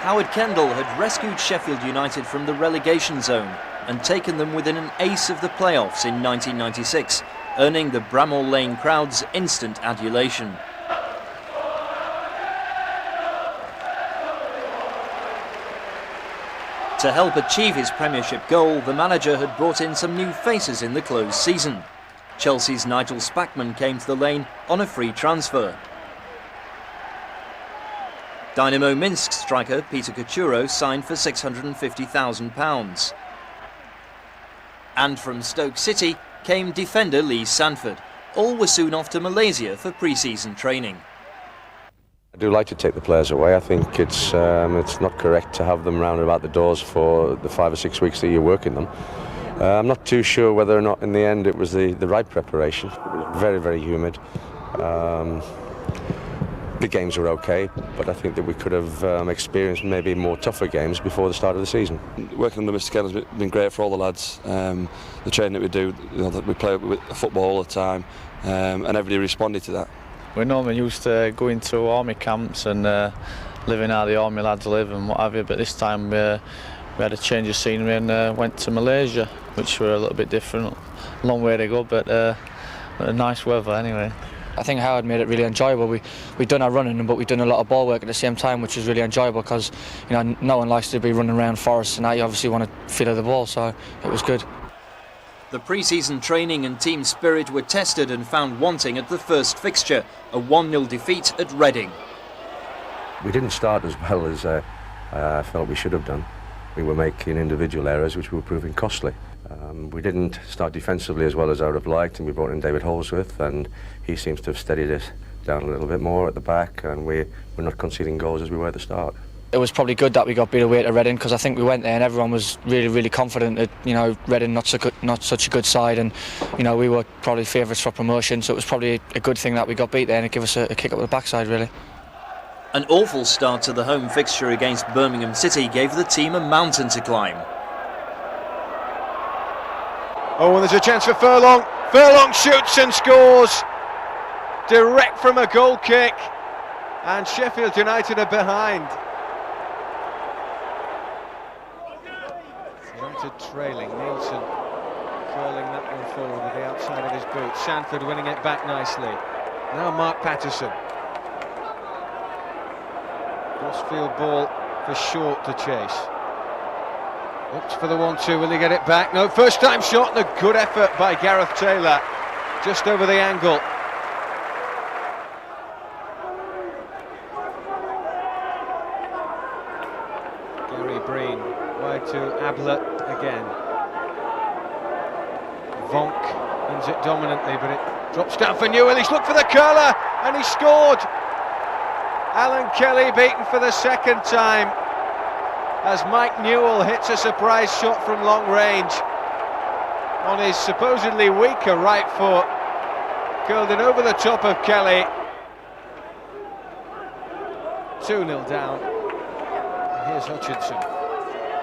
Howard Kendall had rescued Sheffield United from the relegation zone and taken them within an ace of the playoffs in 1996, earning the Bramall Lane crowd's instant adulation. To help achieve his Premiership goal, the manager had brought in some new faces in the closed season. Chelsea's Nigel Spackman came to the Lane on a free transfer. Dynamo Minsk striker Peter Kachuro signed for £650,000. And from Stoke City came defender Lee Sanford. All were soon off to Malaysia for pre-season training. I do like to take the players away. I think it's not correct to have them round about the doors for the 5 or 6 weeks that you're working them. I'm not too sure whether or not in the end it was the right preparation. It was very, very humid. The games were okay, but I think that we could have experienced maybe more tougher games before the start of the season. Working under Mr. Kendall has been great for all the lads. The training that we do, that we play with football all the time, and everybody responded to that. We're normally used to going to army camps and living how the army lads live and what have you, but this time we had a change of scenery and went to Malaysia, which were a little bit different. A long way to go, but nice weather anyway. I think Howard made it really enjoyable. We'd done our running, but we'd done a lot of ball work at the same time, which was really enjoyable because, you know, no one likes to be running around forests, and now you obviously want to feel the ball, so it was good. The pre-season training and team spirit were tested and found wanting at the first fixture, a 1-0 defeat at Reading. We didn't start as well as I felt we should have done. We were making individual errors which were proving costly. We didn't start defensively as well as I would have liked, and we brought in David Holsworth, and he seems to have steadied us down a little bit more at the back, and we're not conceding goals as we were at the start. It was probably good that we got beat away to Reading, because I think we went there and everyone was really, really confident that, you know, Reading not such a good side, and, you know, we were probably favourites for promotion, so it was probably a good thing that we got beat there and it gave us a kick up the backside, really. An awful start to the home fixture against Birmingham City gave the team a mountain to climb. Oh, and there's a chance for Furlong. Furlong shoots and scores direct from a goal kick, and Sheffield United are behind. United trailing. Nielsen curling that one forward with the outside of his boot. Sanford winning it back nicely. Now Mark Patterson. Crossfield ball for Short to chase. Looks for the 1-2, will he get it back? No, first time shot and a good effort by Gareth Taylor. Just over the angle. Gary Breen, wide to Ablett again. Vonk wins it dominantly, but it drops down for Newell. He's looked for the curler and he scored. Alan Kelly beaten for the second time, as Mike Newell hits a surprise shot from long range on his supposedly weaker right foot, curled it over the top of Kelly. 2-0 down. And here's Hutchinson.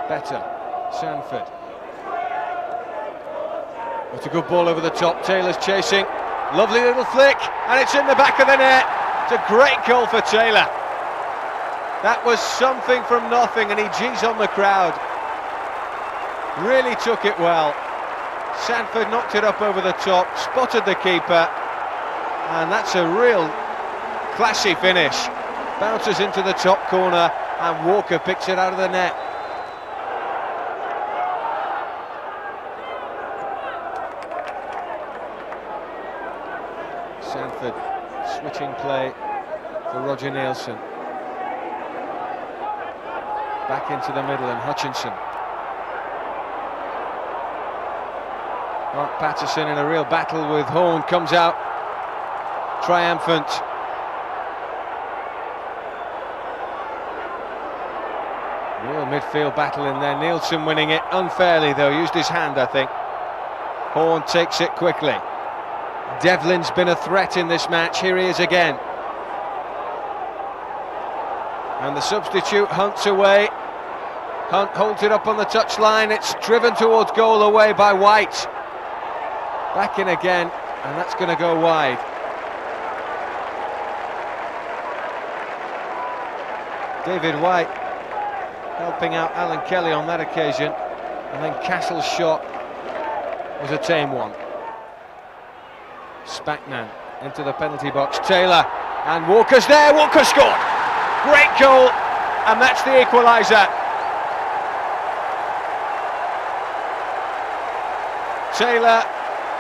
Better. Sanford. It's a good ball over the top. Taylor's chasing. Lovely little flick, and it's in the back of the net. It's a great goal for Taylor. That was something from nothing, and he G's on the crowd. Really took it well. Sanford knocked it up over the top, spotted the keeper, and that's a real classy finish. Bounces into the top corner, and Walker picks it out of the net. Sanford switching play for Roger Nielsen. Back into the middle, and Hutchinson. Mark Patterson in a real battle with Horn, comes out triumphant. Real midfield battle in there. Nielsen winning it unfairly though, used his hand I think. Horn takes it quickly. Devlin's been a threat in this match, here he is again. And the substitute Hunt's away. Hunt holds it up on the touchline, it's driven towards goal away by White. Back in again, and that's going to go wide. David White helping out Alan Kelly on that occasion, and then Castle's shot was a tame one. Spackman into the penalty box, Taylor, and Walker's there, Walker scored! Great goal, and that's the equaliser. Taylor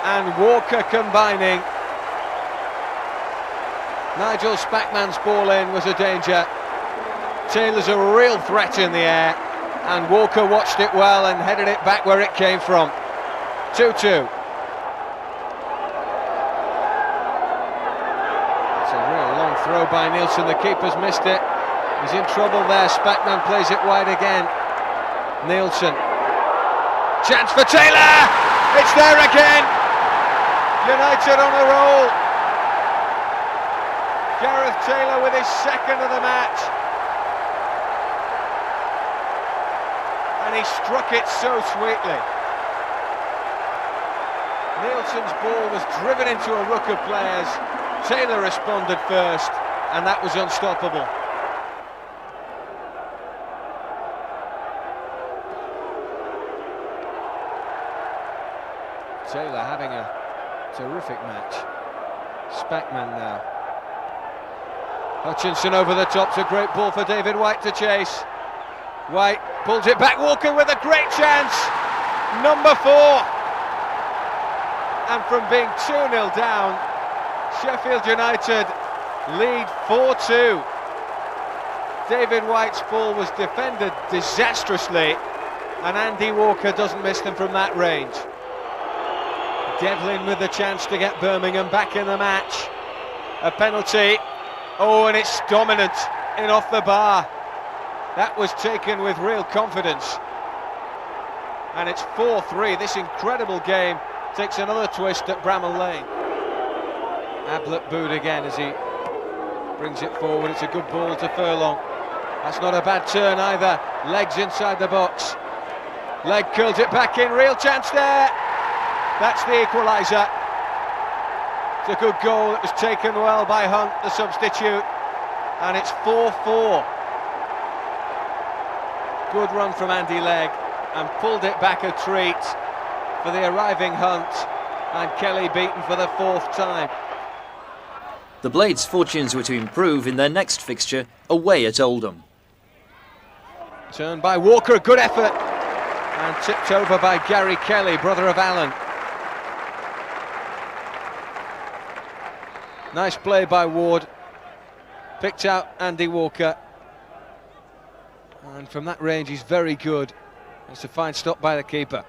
and Walker combining. Nigel Spackman's ball in was a danger. Taylor's a real threat in the air, and Walker watched it well and headed it back where it came from. 2-2. It's a real long throw by Nielsen, the keeper's missed it. He's in trouble there, Spackman plays it wide again. Nielsen. Chance for Taylor! It's there again! United on a roll. Gareth Taylor with his second of the match. And he struck it so sweetly. Nielsen's ball was driven into a ruck of players. Taylor responded first, and that was unstoppable. Taylor having a terrific match. Spackman now. Hutchinson over the top, it's a great ball for David White to chase. White pulls it back, Walker with a great chance. Number 4. And from being 2-0 down, Sheffield United lead 4-2. David White's ball was defended disastrously, and Andy Walker doesn't miss them from that range. Devlin with the chance to get Birmingham back in the match. A penalty. Oh, and it's dominant in off the bar. That was taken with real confidence. And it's 4-3. This incredible game takes another twist at Bramall Lane. Ablett booed again as he brings it forward. It's a good ball to Furlong. That's not a bad turn either. Legs inside the box. Leg curls it back in. Real chance there. That's the equaliser. It's a good goal. It was taken well by Hunt, the substitute. And it's 4-4. Good run from Andy Legg, and pulled it back a treat for the arriving Hunt, and Kelly beaten for the 4th time. The Blades' fortunes were to improve in their next fixture away at Oldham. Turned by Walker, a good effort, and tipped over by Gary Kelly, brother of Alan. Nice play by Ward, picked out Andy Walker, and from that range he's very good. It's a fine stop by the keeper.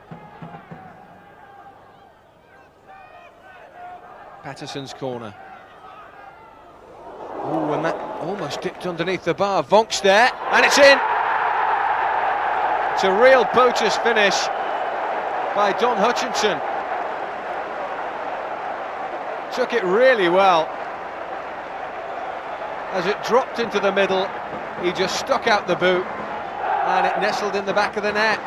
Patterson's corner. Oh, and that almost dipped underneath the bar. Vonk's there, and it's in! It's a real poacher's finish by Don Hutchinson. Took it really well. As it dropped into the middle, he just stuck out the boot, and it nestled in the back of the net.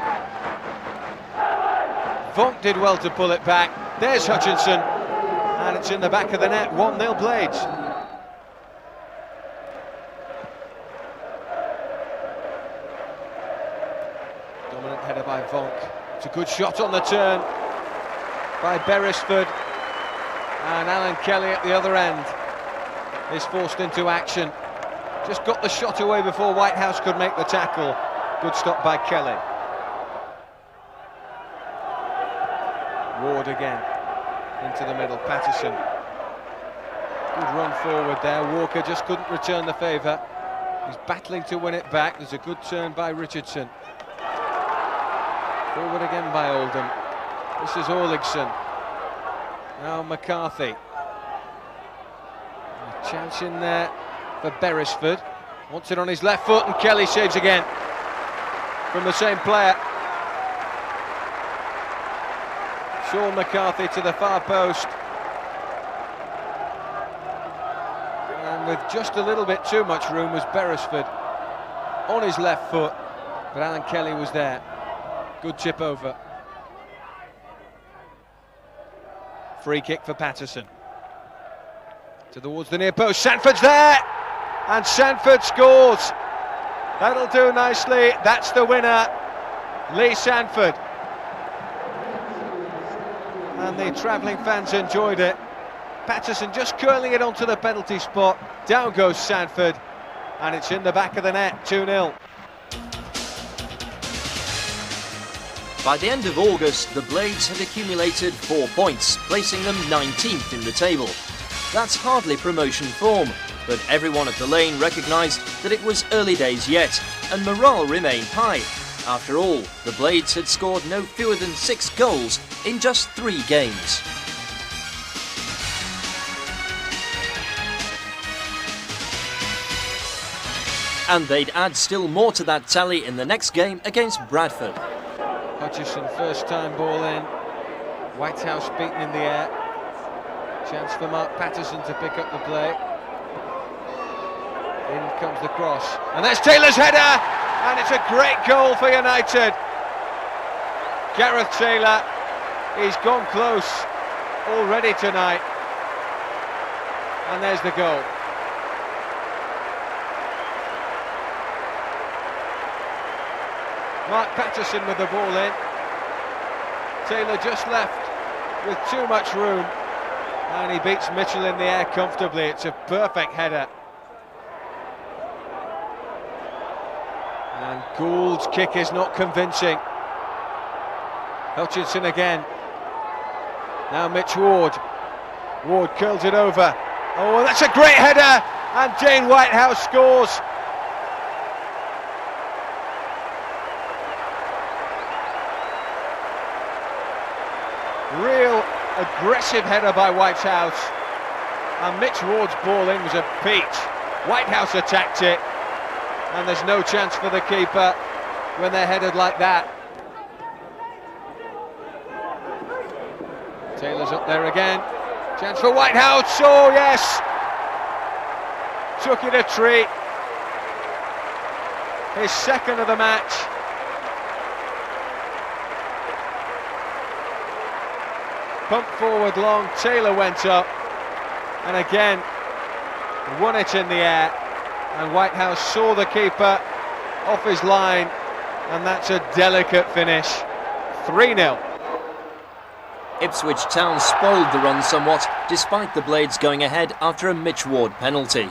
Vonk did well to pull it back. There's Hutchinson, and it's in the back of the net. 1-0 Blades. Dominant header by Vonk. It's a good shot on the turn by Beresford, and Alan Kelly at the other end is forced into action. Just got the shot away before Whitehouse could make the tackle. Good stop by Kelly. Ward again into the middle. Patterson. Good run forward there. Walker just couldn't return the favour. He's battling to win it back. There's a good turn by Richardson. Forward again by Oldham. This is Orligson. Now McCarthy. A chance in there for Beresford. Wants it on his left foot, and Kelly saves again from the same player. Sean McCarthy to the far post. And with just a little bit too much room was Beresford on his left foot, but Alan Kelly was there. Good chip over. Free kick for Patterson. Towards the near post, Sanford's there! And Sanford scores! That'll do nicely. That's the winner, Lee Sanford. And the travelling fans enjoyed it. Patterson just curling it onto the penalty spot. Down goes Sanford, and it's in the back of the net, 2-0. By the end of August, the Blades had accumulated 4 points, placing them 19th in the table. That's hardly promotion form, but everyone at the Lane recognised that it was early days yet, and morale remained high. After all, the Blades had scored no fewer than 6 goals in just 3 games. And they'd add still more to that tally in the next game against Bradford. Hutchison, first time ball in. Whitehouse beaten in the air. Chance for Mark Patterson to pick up the play. In comes the cross. And there's Taylor's header! And it's a great goal for United. Gareth Taylor, he's gone close already tonight. And there's the goal. Mark Patterson with the ball in. Taylor just left with too much room, and he beats Mitchell in the air comfortably. It's a perfect header. And Gould's kick is not convincing. Hutchinson again. Now Mitch Ward. Ward curls it over. Oh, that's a great header, and Jane Whitehouse scores. Real aggressive header by Whitehouse, and Mitch Ward's ball in was a peach. Whitehouse attacked it, and there's no chance for the keeper when they're headed like that. Taylor's up there again. Chance for Whitehouse. Oh yes, took it a treat. His second of the match. Pump forward long, Taylor went up, and again won it in the air, and Whitehouse saw the keeper off his line, and that's a delicate finish. 3-0. Ipswich Town spoiled the run somewhat, despite the Blades going ahead after a Mitch Ward penalty.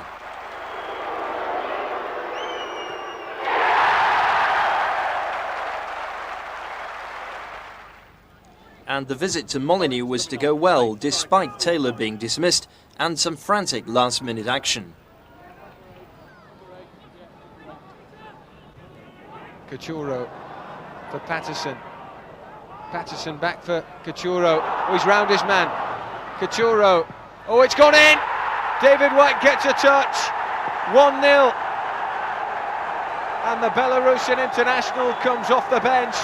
And the visit to Molineux was to go well, despite Taylor being dismissed and some frantic last-minute action. Cachuro for Patterson. Patterson back for Cachuro. Oh, he's round his man. Cachuro. Oh, it's gone in! David White gets a touch. 1-0. And the Belarusian international comes off the bench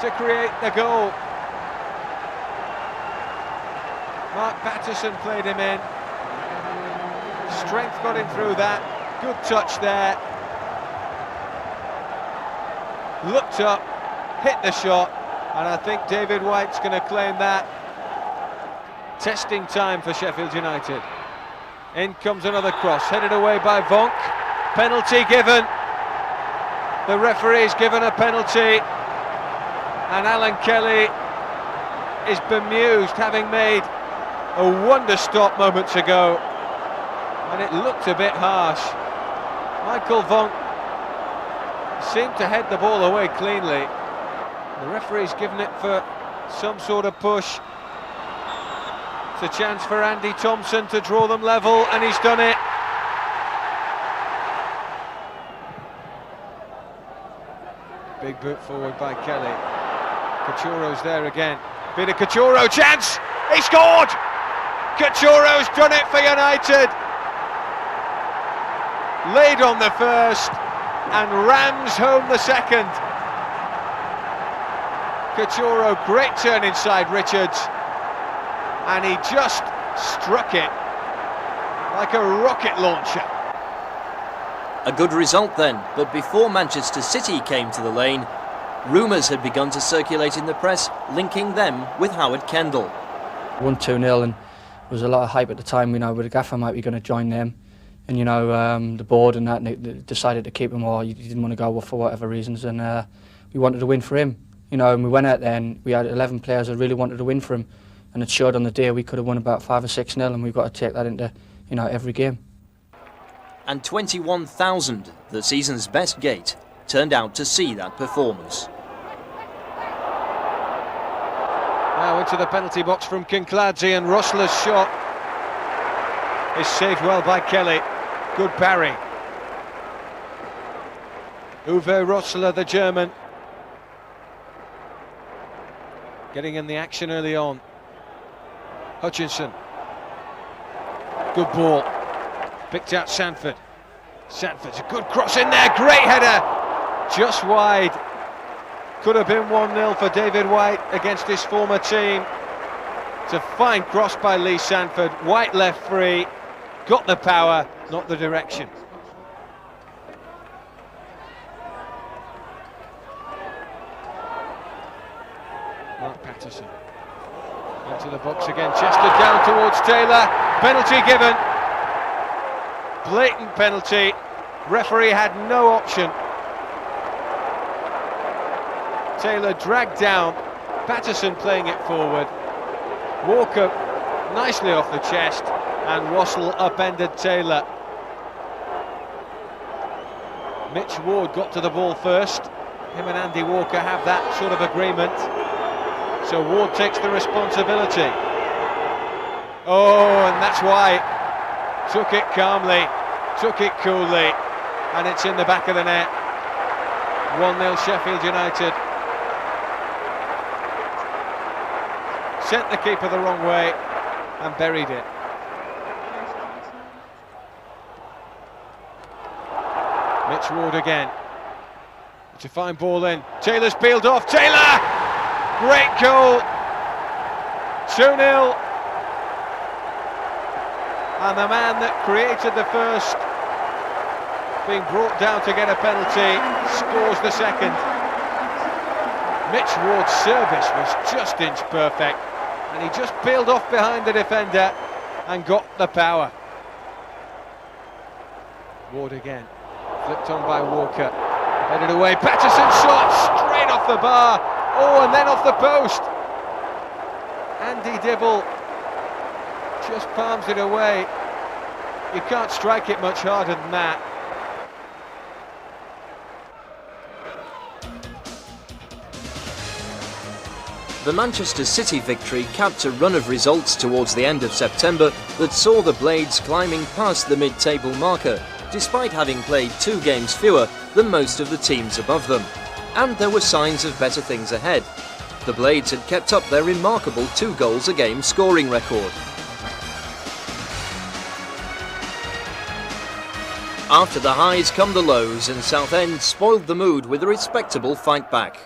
to create the goal. Mark Patterson played him in. Strength got him through that. Good touch there. Looked up, hit the shot, and I think David White's going to claim that. Testing time for Sheffield United. In comes another cross, headed away by Vonk. Penalty given. The referee's given a penalty. And Alan Kelly is bemused, having made a wonder stop moments ago, and it looked a bit harsh. Michael Vonk seemed to head the ball away cleanly. The referee's given it for some sort of push. It's a chance for Andy Thompson to draw them level, and he's done it. Big boot forward by Kelly. Cachuro's there again. Bit of Cachuro chance. He scored! Cachuro's done it for United. Laid on the first and rams home the second. Cachuro, great turn inside Richards, and he just struck it like a rocket launcher. A good result then, but before Manchester City came to the Lane, rumours had begun to circulate in the press, linking them with Howard Kendall. Won 2-0, and there was a lot of hype at the time. We know the gaffer might be going to join them. you know, the board and that, and they decided to keep him, or you didn't want to go for whatever reasons, and we wanted to win for him, you know, and we went out there and we had 11 players that really wanted to win for him, and it showed on the day. We could have won about 5 or 6-0, and we've got to take that into, you know, every game. And 21,000, the season's best gate, turned out to see that performance. Now into the penalty box from Kinkladze, and Rossler's shot is saved well by Kelly. Good parry. Uwe Rossler, the German, getting in the action early on. Hutchinson. Good ball. Picked out Sanford. Sanford's a good cross in there. Great header. Just wide. Could have been 1-0 for David White against his former team. It's a fine cross by Lee Sanford. White left free. Got the power, not the direction. Mark Patterson into the box again. Chester down towards Taylor. Penalty given. Blatant penalty. Referee had no option. Taylor dragged down. Patterson playing it forward. Walker nicely off the chest, and Wassell upended Taylor. Mitch Ward got to the ball first. Him and Andy Walker have that sort of agreement. So Ward takes the responsibility. Oh, and that's why. Took it calmly, took it coolly, and it's in the back of the net. 1-0 Sheffield United. Sent the keeper the wrong way and buried it. Mitch Ward again. It's a fine ball in. Taylor's peeled off. Taylor! Great goal. 2-0. And the man that created the first, being brought down to get a penalty, scores the second. Mitch Ward's service was just inch perfect, and he just peeled off behind the defender and got the power. Ward again, flipped on by Walker, headed away. Patterson shot straight off the bar. Oh, and then off the post. Andy Dibble just palms it away. You can't strike it much harder than that. The Manchester City victory capped a run of results towards the end of September that saw the Blades climbing past the mid-table marker, despite having played 2 games fewer than most of the teams above them. And there were signs of better things ahead. The Blades had kept up their remarkable 2 goals a game scoring record. After the highs come the lows, and Southend spoiled the mood with a respectable fight back.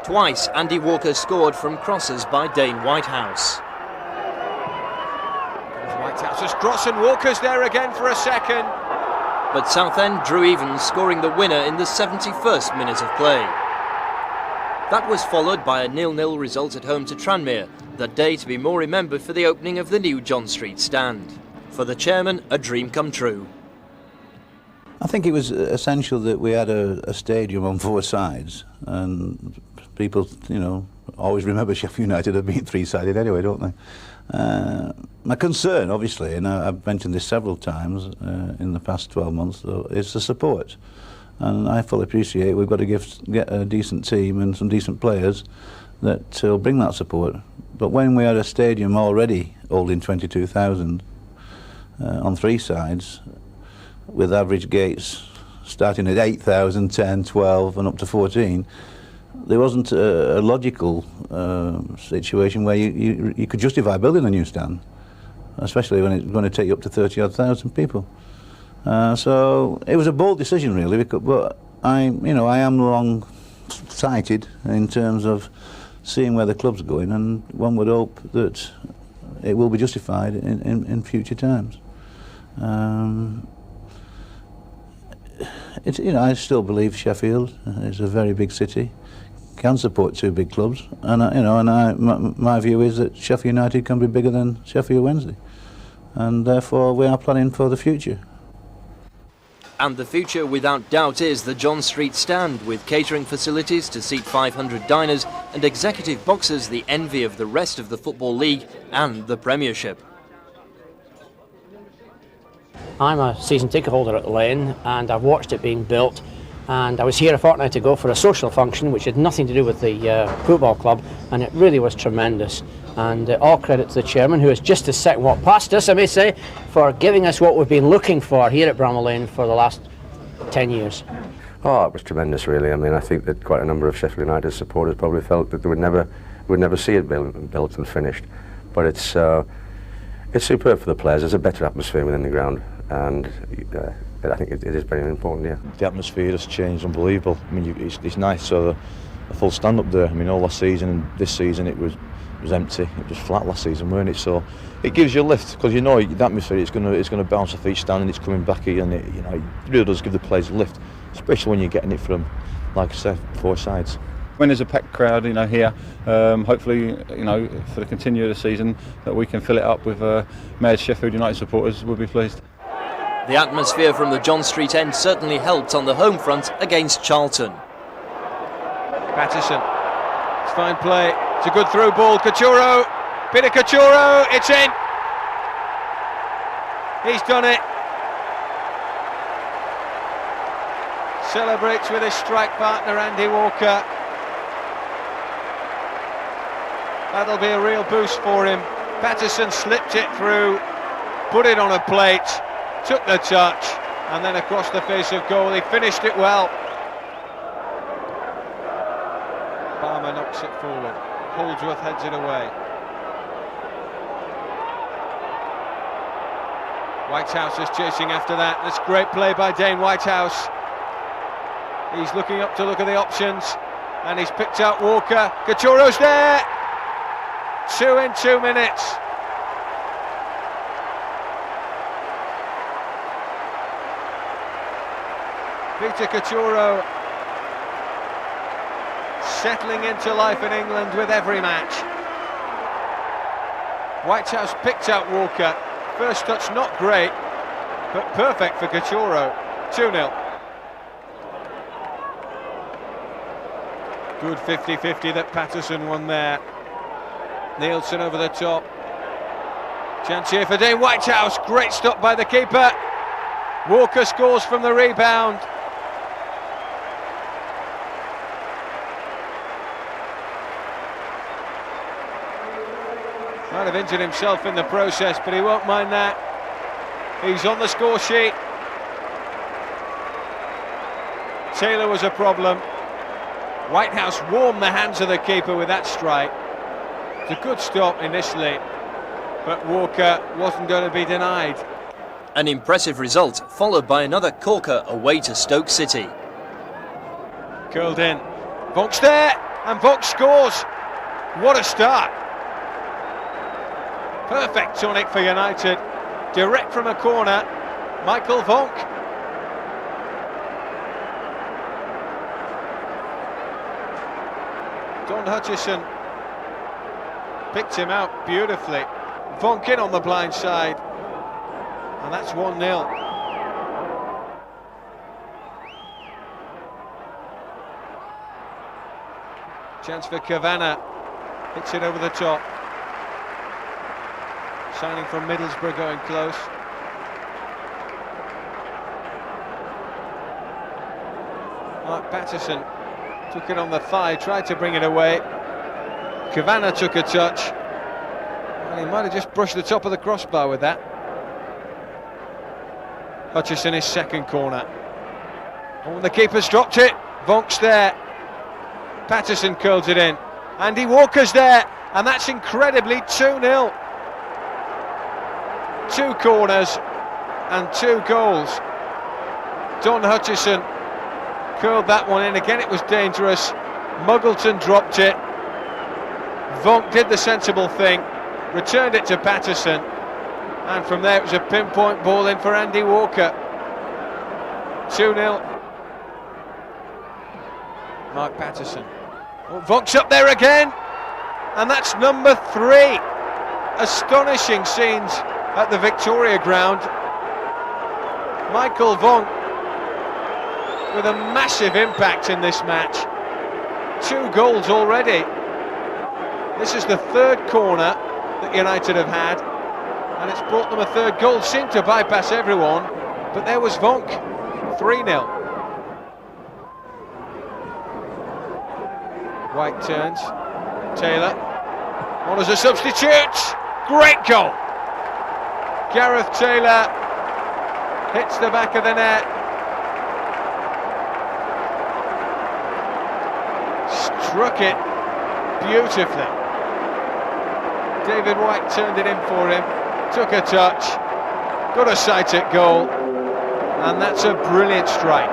Twice Andy Walker scored from crosses by Dane Whitehouse. Whitehouse's cross, and Walker's there again for a second. But Southend drew even, scoring the winner in the 71st minute of play. That was followed by a 0-0 result at home to Tranmere, the day to be more remembered for the opening of the new John Street stand. For the chairman, a dream come true. I think it was essential that we had a stadium on 4 sides, and people, you know, always remember Sheffield United have been 3-sided anyway, don't they? My concern, obviously, and I've mentioned this several times in the past 12 months, though, is the support. And I fully appreciate we've got to get a decent team and some decent players that will bring that support. But when we had a stadium already holding 22,000 on 3 sides, with average gates starting at 8,000, 10, 12 and up to 14, there wasn't a logical situation where you could justify building a new stand, especially when it's going to take you up to 30,000 people. So it was a bold decision, really, but I am long-sighted in terms of seeing where the club's going, and one would hope that it will be justified in future times. I still believe Sheffield is a very big city, can support 2 big clubs, and my view is that Sheffield United can be bigger than Sheffield Wednesday. and therefore we are planning for the future. And the future, without doubt, is the John Street stand, with catering facilities to seat 500 diners and executive boxes, the envy of the rest of the Football League and the Premiership. I'm a season ticket holder at the Lane, and I've watched it being built, and I was here a fortnight ago for a social function which had nothing to do with the football club, and it really was tremendous. And all credit to the chairman, who has just a second walk past us, I may say, for giving us what we've been looking for here at Bramall Lane for the last 10 years. Oh, it was tremendous, really. I mean, I think that quite a number of Sheffield United supporters probably felt that they would never see it built and finished. But it's superb for the players. There's a better atmosphere within the ground, and I think it is very important. Yeah. The atmosphere has changed, unbelievable. I mean, it's nice. So a full stand up there. I mean, all last season and this season it was empty. It was flat last season, weren't it? So it gives you a lift, because you know the atmosphere it's going to bounce off each stand and it's coming back here, and it really does give the players a lift, especially when you're getting it from, like I said, 4 sides. When there's a packed crowd, here, hopefully, for the continue of the season, that we can fill it up with Mayor's Sheffield United supporters. We'll be pleased. The atmosphere from the John Street end certainly helped on the home front against Charlton. Patterson, it's fine play, it's a good through ball, Cachorro, bit of Cachorro, it's in! He's done it. Celebrates with his strike partner Andy Walker. That'll be a real boost for him. Patterson slipped it through, put it on a plate, took the touch, and then across the face of goal. He finished it well. Palmer knocks it forward. Holdsworth heads it away. Whitehouse is chasing after that. That's great play by Dane Whitehouse. He's looking up to look at the options, and he's picked out Walker. Cachorro's there! 2 in 2 minutes. Peter Cachorro settling into life in England with every match. Whitehouse picked out Walker. First touch not great, but perfect for Cachorro. 2-0. Good 50-50 that Patterson won there. Nielsen over the top. Chance here for Dane Whitehouse. Great stop by the keeper. Walker scores from the rebound. Might have injured himself in the process, but he won't mind that. He's on the score sheet. Taylor was a problem. Whitehouse warmed the hands of the keeper with that strike. It's a good stop initially, but Walker wasn't going to be denied. An impressive result, followed by another corker away to Stoke City. Curled in. Vonk's there, and Vonk scores. What a start. Perfect tonic for United. Direct from a corner, Michael Vonk. Don Hutchison picked him out beautifully. Vonk in on the blind side, and that's 1-0. Chance for Kavanagh, hits it over the top. Signing from Middlesbrough going close. Mark Patterson took it on the thigh, tried to bring it away. Kavanagh took a touch, and he might have just brushed the top of the crossbar with that. Hutchison his second corner. Oh, the keeper's dropped it. Vonk's there. Patterson curls it in. Andy Walker's there, and that's incredibly 2-0. 2 corners and 2 goals. Don Hutchison curled that one in. Again, it was dangerous. Muggleton dropped it. Vonk did the sensible thing, returned it to Patterson, and from there it was a pinpoint ball in for Andy Walker. 2-0. Mark Patterson. Well, Vonk's up there again, and that's number 3. Astonishing scenes at the Victoria Ground. Michael Vonk with a massive impact in this match. 2 goals already. This is the 3rd corner that United have had, and it's brought them a 3rd goal. Seemed to bypass everyone, but there was Vonk. 3-0. White turns. Taylor on as a substitute. Great goal. Gareth Taylor hits the back of the net. Struck it beautifully. David White turned it in for him. Took a touch. Got a sight at goal. And that's a brilliant strike.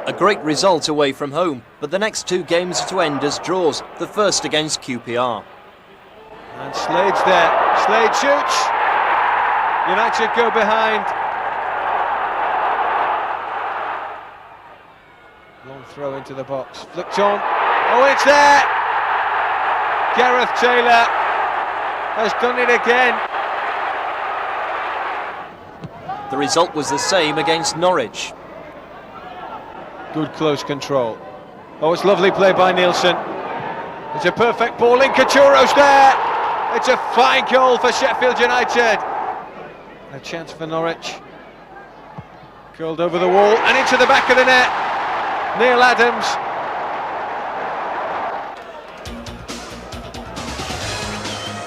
A great result away from home, but the next 2 games are to end as draws, the first against QPR. And Slade's there. Slade shoots. United go behind. Long throw into the box. Flicked on. Oh, it's there! Gareth Taylor has done it again. The result was the same against Norwich. Good close control. Oh, it's lovely play by Nielsen. It's a perfect ball in. Kachuro's there. It's a fine goal for Sheffield United. A chance for Norwich. Curled over the wall and into the back of the net. Neil Adams.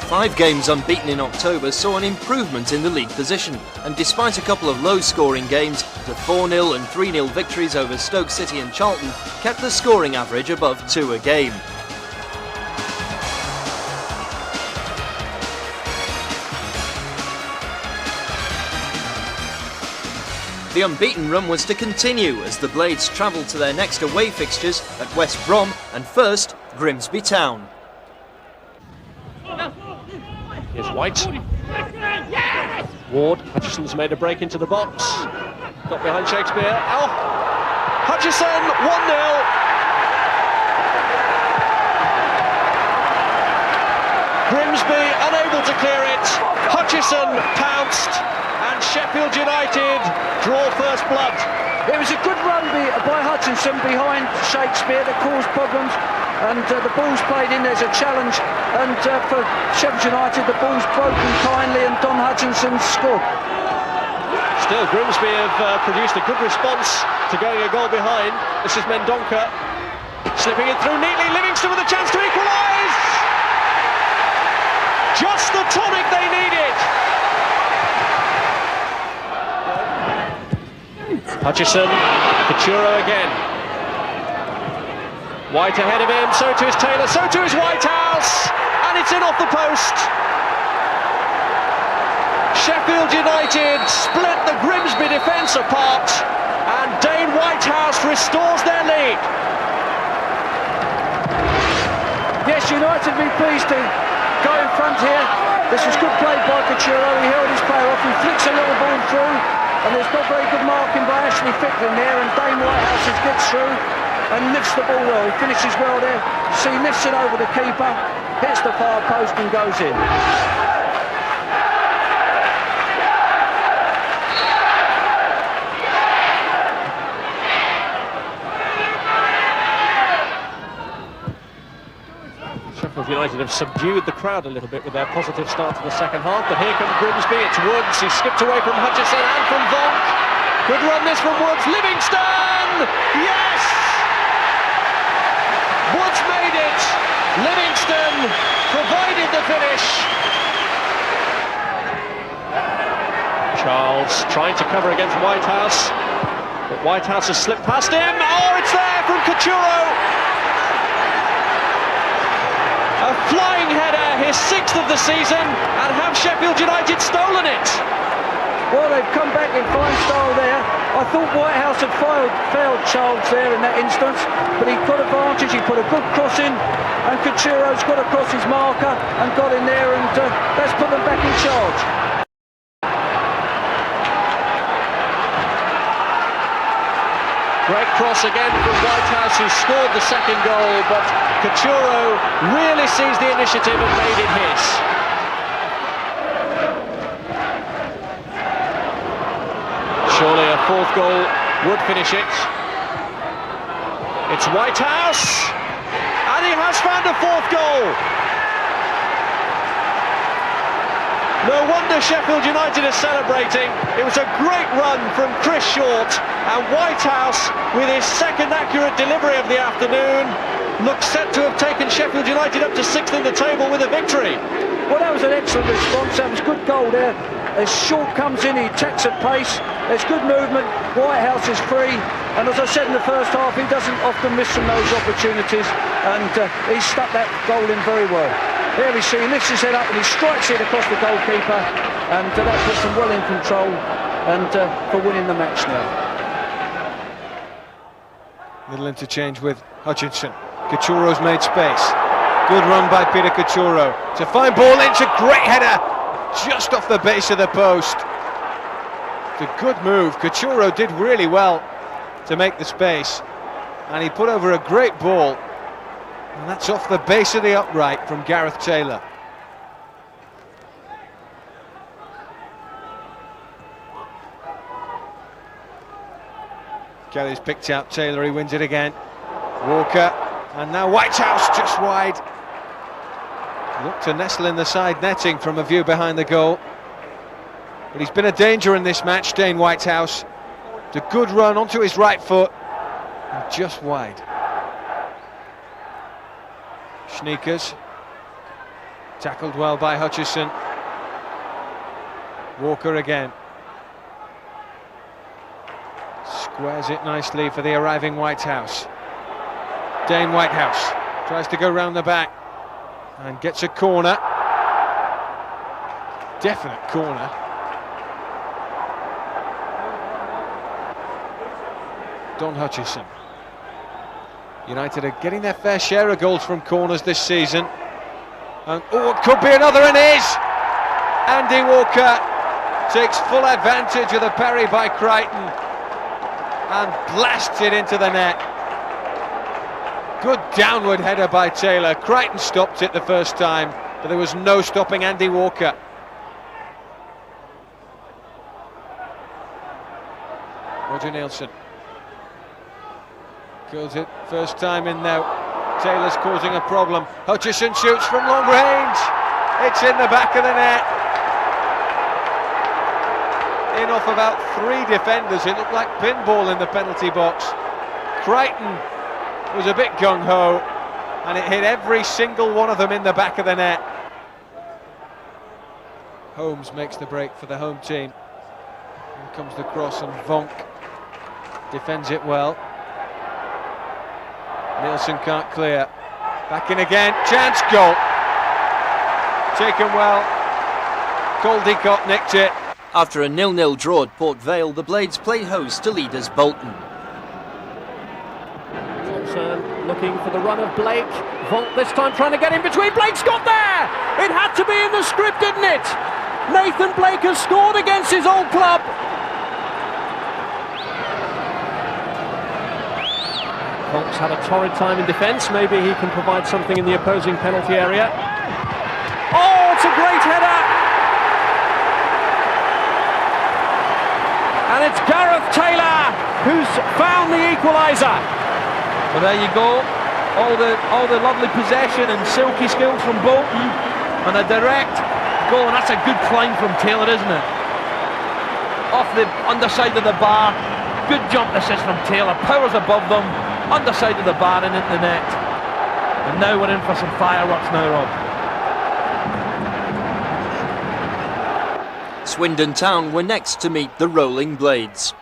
Five games unbeaten in October saw an improvement in the league position, and despite a couple of low-scoring games, the 4-0 and 3-0 victories over Stoke City and Charlton kept the scoring average above 2 a game. The unbeaten run was to continue as the Blades travelled to their next away fixtures at West Brom and first Grimsby Town. Here's White. Ward. Hutchison's made a break into the box. Got behind Shakespeare. Oh! Hutchison, 1-0. Grimsby unable to clear it. Hutchison pounced, and Sheffield United draw first blood. It was a good run by Hutchinson behind Shakespeare that caused problems, and the ball's played in. There's a challenge, and for Sheffield United the ball's broken kindly, and Don Hutchinson scored. Still, Grimsby have produced a good response to going a goal behind. This is Mendonca slipping it through neatly. Livingston with a chance to equalise. Just the tonic they needed. Hutchison, Kachuro again. White ahead of him, so too is Taylor, so too is Whitehouse, and it's in off the post. Sheffield United split the Grimsby defence apart, and Dane Whitehouse restores their lead. Yes, United will be pleased to go in front here. This was good play by Kachuro. He held his player off, he flicks a little ball through, and there's not very good marking by Ashley Ficklin there, and Dane Whitehouse gets through and lifts the ball well. He finishes well there. See, lifts it over the keeper, hits the far post and goes in. Sheffield United have subdued the crowd a little bit with their positive start to the second half, but here comes Grimsby. It's Woods. He skipped away from Hutchison and from Vonk. Good run this from Woods. Livingston! Yes! Woods made it. Livingston provided the finish. Charles trying to cover against Whitehouse, but Whitehouse has slipped past him. Oh, it's there from Kachuro. A flying header, his 6th of the season, and have Sheffield United stolen it? Well, they've come back in fine style there. I thought Whitehouse had failed Charles there in that instance, but he got advantage, he put a good cross in, and Kachuro's got across his marker and got in there, and that's put them back in charge. Great cross again from Whitehouse, who scored the second goal, but Kachuro really seized the initiative and made it his. Surely a fourth goal would finish it. It's Whitehouse, and he has found a fourth goal. No wonder Sheffield United are celebrating. It was a great run from Chris Short, and Whitehouse, with his second accurate delivery of the afternoon, looks set to have taken Sheffield United up to 6th in the table with a victory. Well, that was an excellent response. That was good goal there. As Short comes in, he attacks at pace. There's good movement. Whitehouse is free, and as I said in the first half, he doesn't often miss from those opportunities, and he stuck that goal in very well. There we see, he lifts his head up and he strikes it across the goalkeeper, and that puts them well in control and for winning the match now. Little interchange with Hutchinson. Cachuro's made space. Good run by Peter Cachuro. It's a fine ball, it's a great header, just off the base of the post. It's a good move. Cachuro did really well to make the space, and he put over a great ball. And that's off the base of the upright from Gareth Taylor. Kelly's picked out Taylor, he wins it again. Walker, and now Whitehouse just wide. Looked to nestle in the side netting from a view behind the goal. But he's been a danger in this match, Dane Whitehouse. It's a good run onto his right foot, and just wide. Sneakers, tackled well by Hutchison. Walker again. Squares it nicely for the arriving Whitehouse. Dane Whitehouse tries to go round the back and gets a corner. Definite corner. Don Hutchison. United are getting their fair share of goals from corners this season. And oh, it could be another, and is! Andy Walker takes full advantage of the parry by Crichton and blasts it into the net. Good downward header by Taylor. Crichton stopped it the first time, but there was no stopping Andy Walker. Roger Nielsen. Kills it first time in now. Taylor's causing a problem. Hutchison shoots from long range. It's in the back of the net. In off about 3 defenders. It looked like pinball in the penalty box. Crichton was a bit gung-ho, and it hit every single one of them in the back of the net. Holmes makes the break for the home team. Here comes the cross, and Vonk defends it well. Nielsen can't clear. Back in again, chance, goal. Taken well. Caldicott nicked it. After a 0-0 draw at Port Vale, the Blades play host to leaders Bolton. Thompson looking for the run of Blake. Vonk this time trying to get in between. Blake's got there! It had to be in the script, didn't it? Nathan Blake has scored against his old club. Vonk's had a torrid time in defence. Maybe he can provide something in the opposing penalty area. Oh, it's a great header! And it's Gareth Taylor who's found the equaliser. Well, there you go. All the lovely possession and silky skills from Bolton, and a direct goal, and that's a good climb from Taylor, isn't it? Off the underside of the bar. Good jump assist from Taylor. Powers above them. Underside of the bar and into the net. And now we're in for some fireworks now, Rob. Swindon Town were next to meet the Rolling Blades.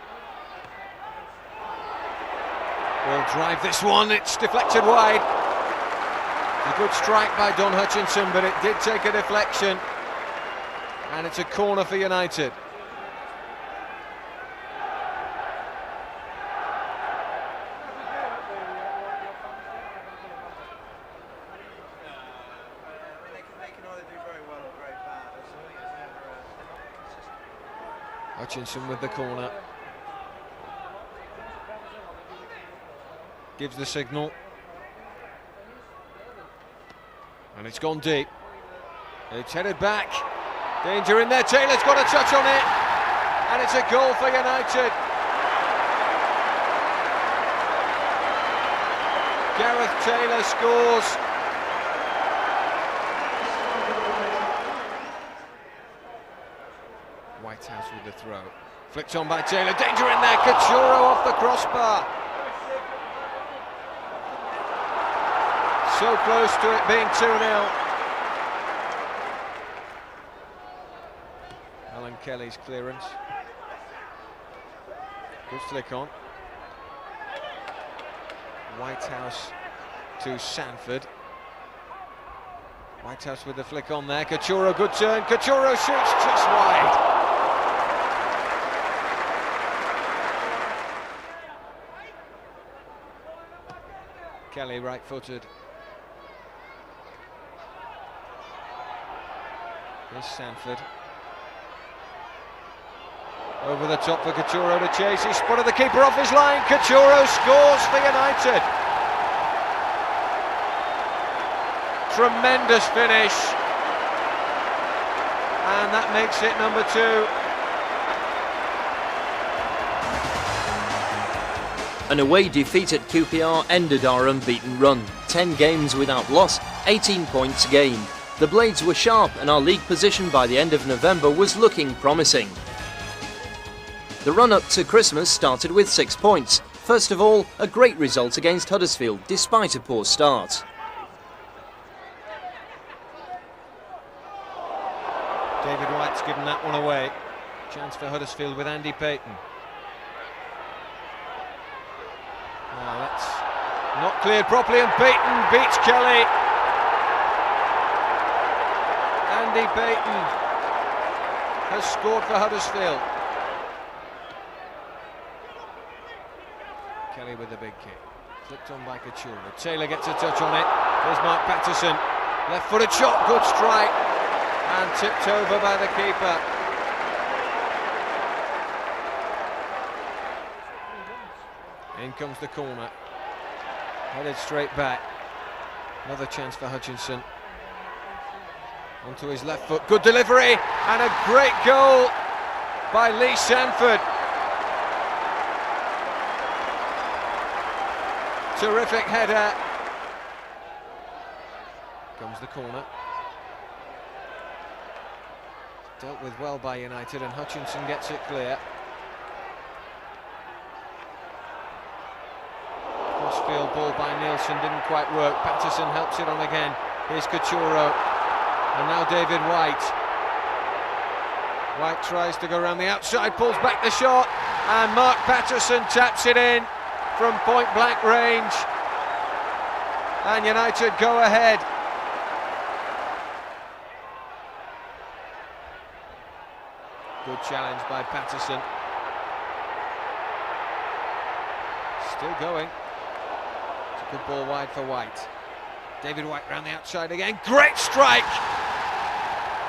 Will drive this one, it's deflected wide. A good strike by Don Hutchinson, but it did take a deflection. And it's a corner for United. Hutchinson with the corner. Gives the signal. And it's gone deep. It's headed back. Danger in there, Taylor's got a touch on it. and it's a goal for United. Gareth Taylor scores. Whitehouse with the throw. Flicked on by Taylor, danger in there, Cachorro off the crossbar. So close to it being 2-0. Alan Kelly's clearance. Good flick on. Whitehouse to Sanford. Whitehouse with the flick on there, Cachorro, good turn, Cachorro shoots just wide. Kelly right-footed. Here's Sanford. Over the top for Cachorro to chase. He spotted the keeper off his line. Cachorro scores for United. Tremendous finish. And that makes it number 2. An away defeat at QPR ended our unbeaten run. 10 games without loss, 18 points gained. The Blades were sharp and our league position by the end of November was looking promising. The run-up to Christmas started with 6 points. First of all, a great result against Huddersfield, despite a poor start. David White's given that one away. Chance for Huddersfield with Andy Payton. Now that's not cleared properly, and Payton beats Kelly. Andy Payton has scored for Huddersfield. Kelly with the big kick. Flicked on by Cachorro. Taylor gets a touch on it. There's Mark Patterson. Left-footed shot, good strike. And tipped over by the keeper. In comes the corner. Headed straight back. Another chance for Hutchinson. Onto his left foot. Good delivery. And a great goal by Lee Sanford. Terrific header. Comes the corner. Dealt with well by United, and Hutchinson gets it clear. Crossfield ball by Nielsen didn't quite work. Patterson helps it on again. Here's Cachorro. And now David White. White tries to go around the outside, pulls back the shot, and Mark Patterson taps it in from point blank range. And United go ahead. Good challenge by Patterson. Still going. It's a good ball wide for White. David White round the outside again. Great strike!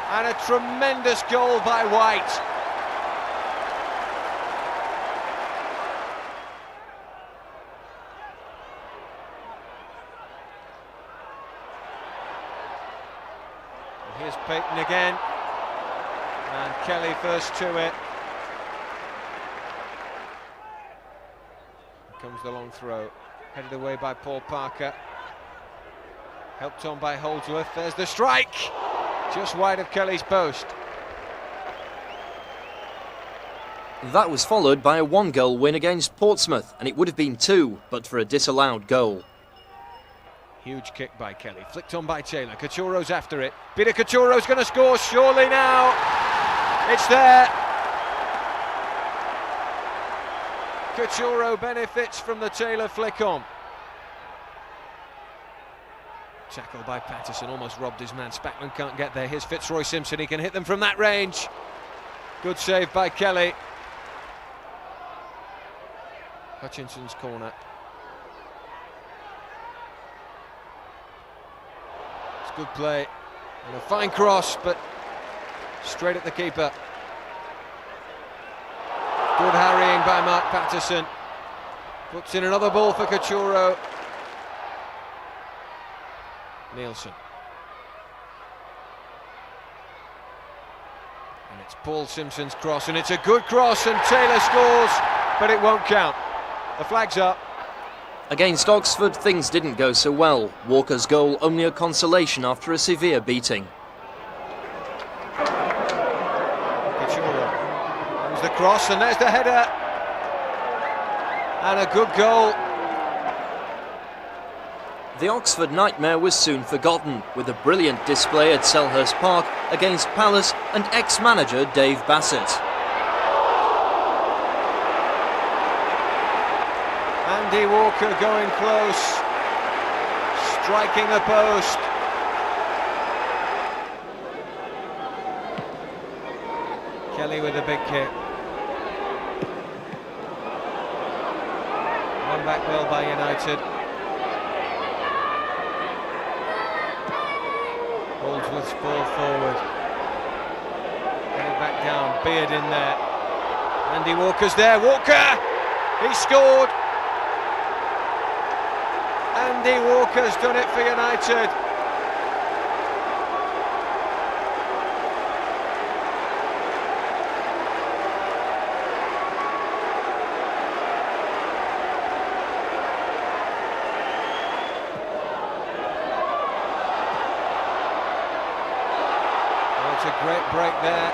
And a tremendous goal by White. And here's Payton again. And Kelly first to it. Here comes the long throw. Headed away by Paul Parker. Helped on by Holdsworth. There's the strike. Just wide of Kelly's post. That was followed by a 1-goal win against Portsmouth, and it would have been 2, but for a disallowed goal. Huge kick by Kelly. Flicked on by Taylor. Cachorro's after it. Peter Cachorro's going to score surely now. It's there. Cachorro benefits from the Taylor flick on. Tackle by Patterson, almost robbed his man. Spackman can't get there. Here's Fitzroy Simpson, he can hit them from that range. Good save by Kelly. Hutchinson's corner. It's good play. And a fine cross, but straight at the keeper. Good harrying by Mark Patterson. Puts in another ball for Cachorro. Nielsen. And It's Paul Simpson's cross, and it's a good cross, and Taylor scores, but it won't count. The flag's up. Against Oxford, things didn't go so well. Walker's goal only a consolation after a severe beating. Comes the cross, and there's the header. And a good goal. The Oxford nightmare was soon forgotten, with a brilliant display at Selhurst Park against Palace and ex-manager Dave Bassett. Andy Walker going close, striking the post. Kelly with a big kick. Won back well by United. Holdsworth's ball forward. Get it back down. Beard in there. Andy Walker's there. Walker! He scored! Andy Walker's done it for United. It's a great break there.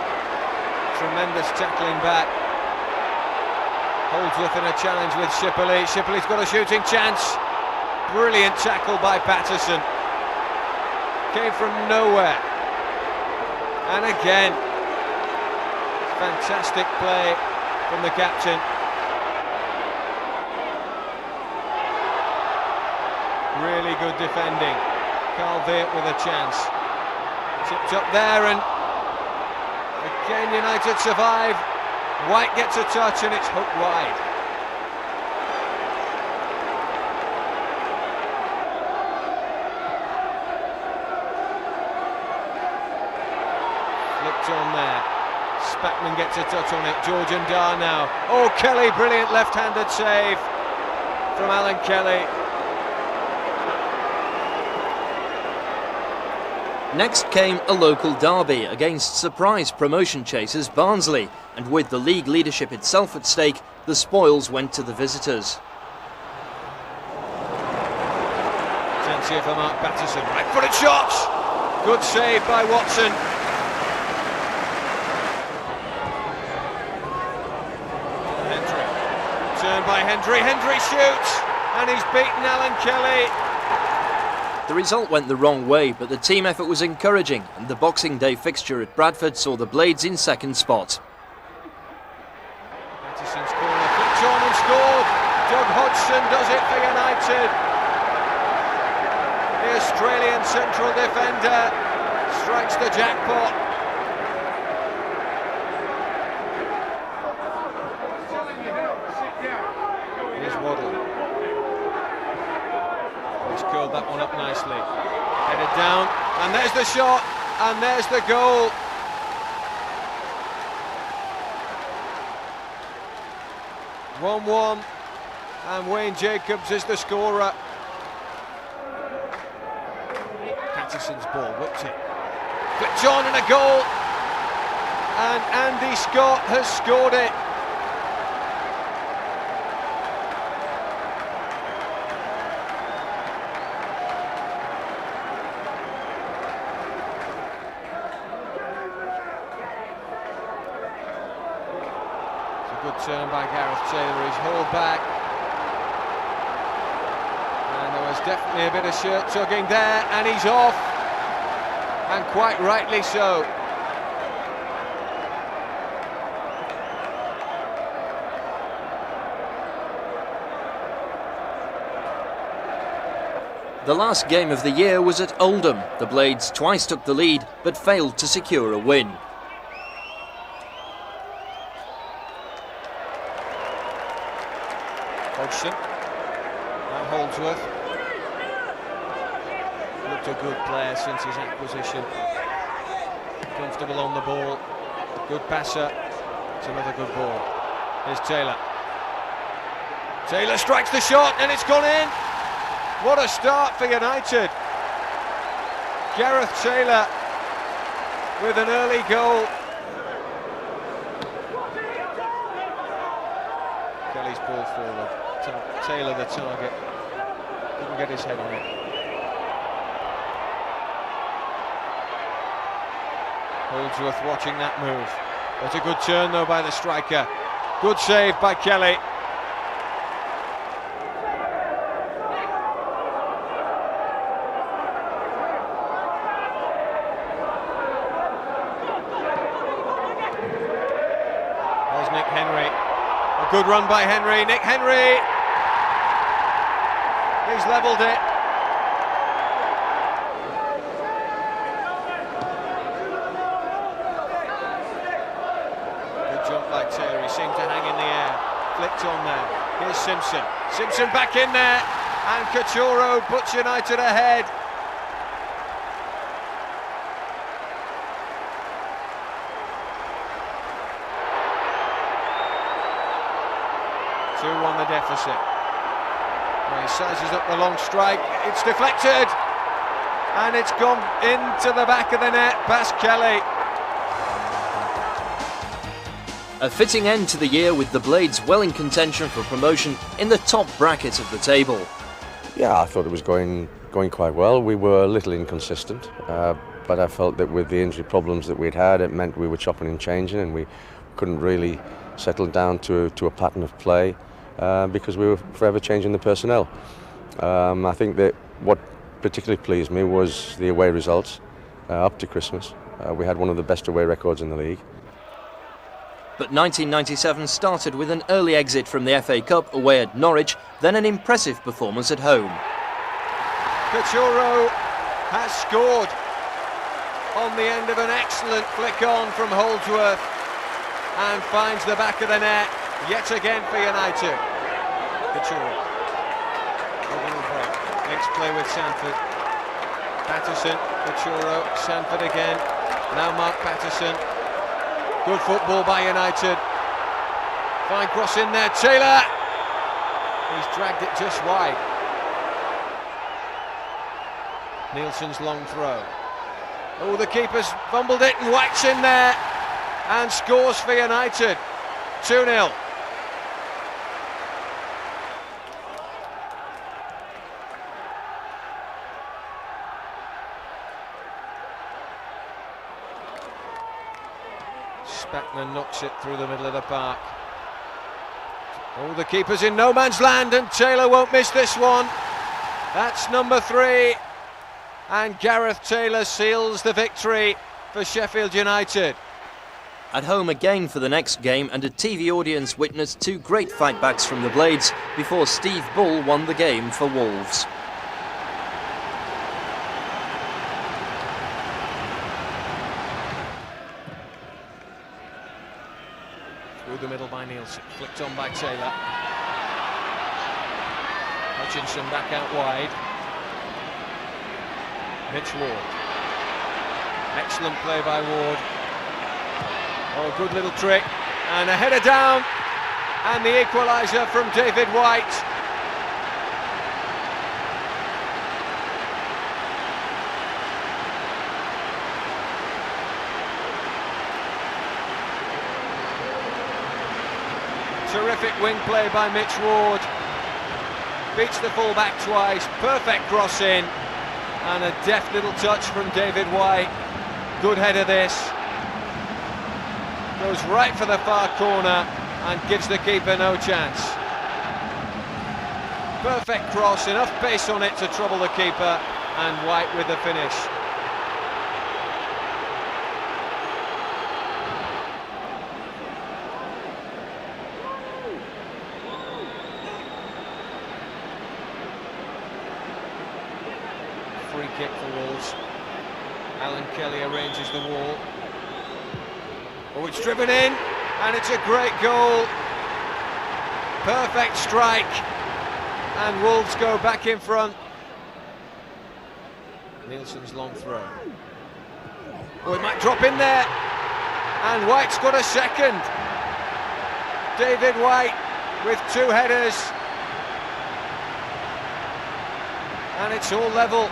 Tremendous tackling back. Holdsworth in a challenge with Shipperley. Shipperley's got a shooting chance. Brilliant tackle by Patterson. Came from nowhere. And again, fantastic play from the captain. Really good defending. Carl Veert with a chance. Tipped up there, and again United survive. White gets a touch and it's hooked wide. Flipped on there. Spackman gets a touch on it. George and Dar now. Oh, Kelly, brilliant left-handed save from Alan Kelly. Next came a local derby against surprise promotion chasers Barnsley, and with the league leadership itself at stake, the spoils went to the visitors. Chance here for Mark Patterson. Right-footed shots! Good save by Watson. Hendry. Turn by Hendry. Hendry shoots! And he's beaten Alan Kelly. The result went the wrong way, but the team effort was encouraging, and the Boxing Day fixture at Bradford saw the Blades in second spot. Patterson's corner, flicked on and scored. Doug Hodgson does it for United. The Australian central defender strikes the jackpot. Here's Waddle. He's curled that one up nicely. Headed down, and there's the shot, and there's the goal. (1-1), and Wayne Jacobs is the scorer. Patterson's ball, whipped it. Flicked on and a goal, and Andy Scott has scored it. Good turn by Gareth Taylor, he's hauled back. And there was definitely a bit of shirt tugging there, and he's off. And quite rightly so. The last game of the year was at Oldham. The Blades twice took the lead, but failed to secure a win. Hodgson, now Holdsworth. Looked a good player since his acquisition. Comfortable on the ball, good passer. It's another good ball. Here's Taylor. Taylor strikes the shot and it's gone in. What a start for United. Gareth Taylor with an early goal. Kelly's ball forward. Taylor the target. Couldn't get his head on it. Holdsworth watching that move. That's a good turn though by the striker. Good save by Kelly. There's Nick Henry. A good run by Henry. Nick Henry. He's levelled it. By Taylor, he seemed to hang in the air, flicked on there. Here's Simpson. Simpson back in there, and Coutinho puts United ahead. Two-1 the deficit. Well, he sizes up the long strike. It's deflected, and it's gone into the back of the net past Kelly. A fitting end to the year with the Blades well in contention for promotion in the top bracket of the table. Yeah, I thought it was going quite well. We were a little inconsistent, but I felt that with the injury problems that we'd had, it meant we were chopping and changing, and we couldn't really settle down to a pattern of play because we were forever changing the personnel. I think that what particularly pleased me was the away results up to Christmas. We had one of the best away records in the league. But 1997 started with an early exit from the FA Cup away at Norwich, then an impressive performance at home. Coutinho has scored on the end of an excellent flick on from Holdsworth and finds the back of the net yet again for United. Coutinho. Next play with Sanford. Patterson, Coutinho, Sanford again. Now Mark Patterson. Good football by United. Fine cross in there, Taylor. He's dragged it just wide. Nielsen's long throw. Oh, the keeper's fumbled it and White's in there and scores for United. 2-0. Spackman knocks it through the middle of the park. Oh, the keeper's in no man's land and Taylor won't miss this one. That's number 3. And Gareth Taylor seals the victory for Sheffield United. At home again for the next game, and a TV audience witnessed 2 great fightbacks from the Blades before Steve Bull won the game for Wolves. Through the middle by Nielsen, flicked on by Taylor. Hutchinson back out wide. Mitch Ward. Excellent play by Ward. Oh, good little trick. And a header down. And the equaliser from David White. Terrific wing play by Mitch Ward. Beats the full-back twice. Perfect cross in. And a deft little touch from David White. Good header this. Goes right for the far corner and gives the keeper no chance. Perfect cross, enough pace on it to trouble the keeper, and White with the finish. Free kick for Wolves. Alan Kelly arranges the wall. Oh, it's driven in, and it's a great goal. Perfect strike, and Wolves go back in front. Nielsen's long throw. Oh, it might drop in there, and White's got a second. David White with 2 headers, and it's all level.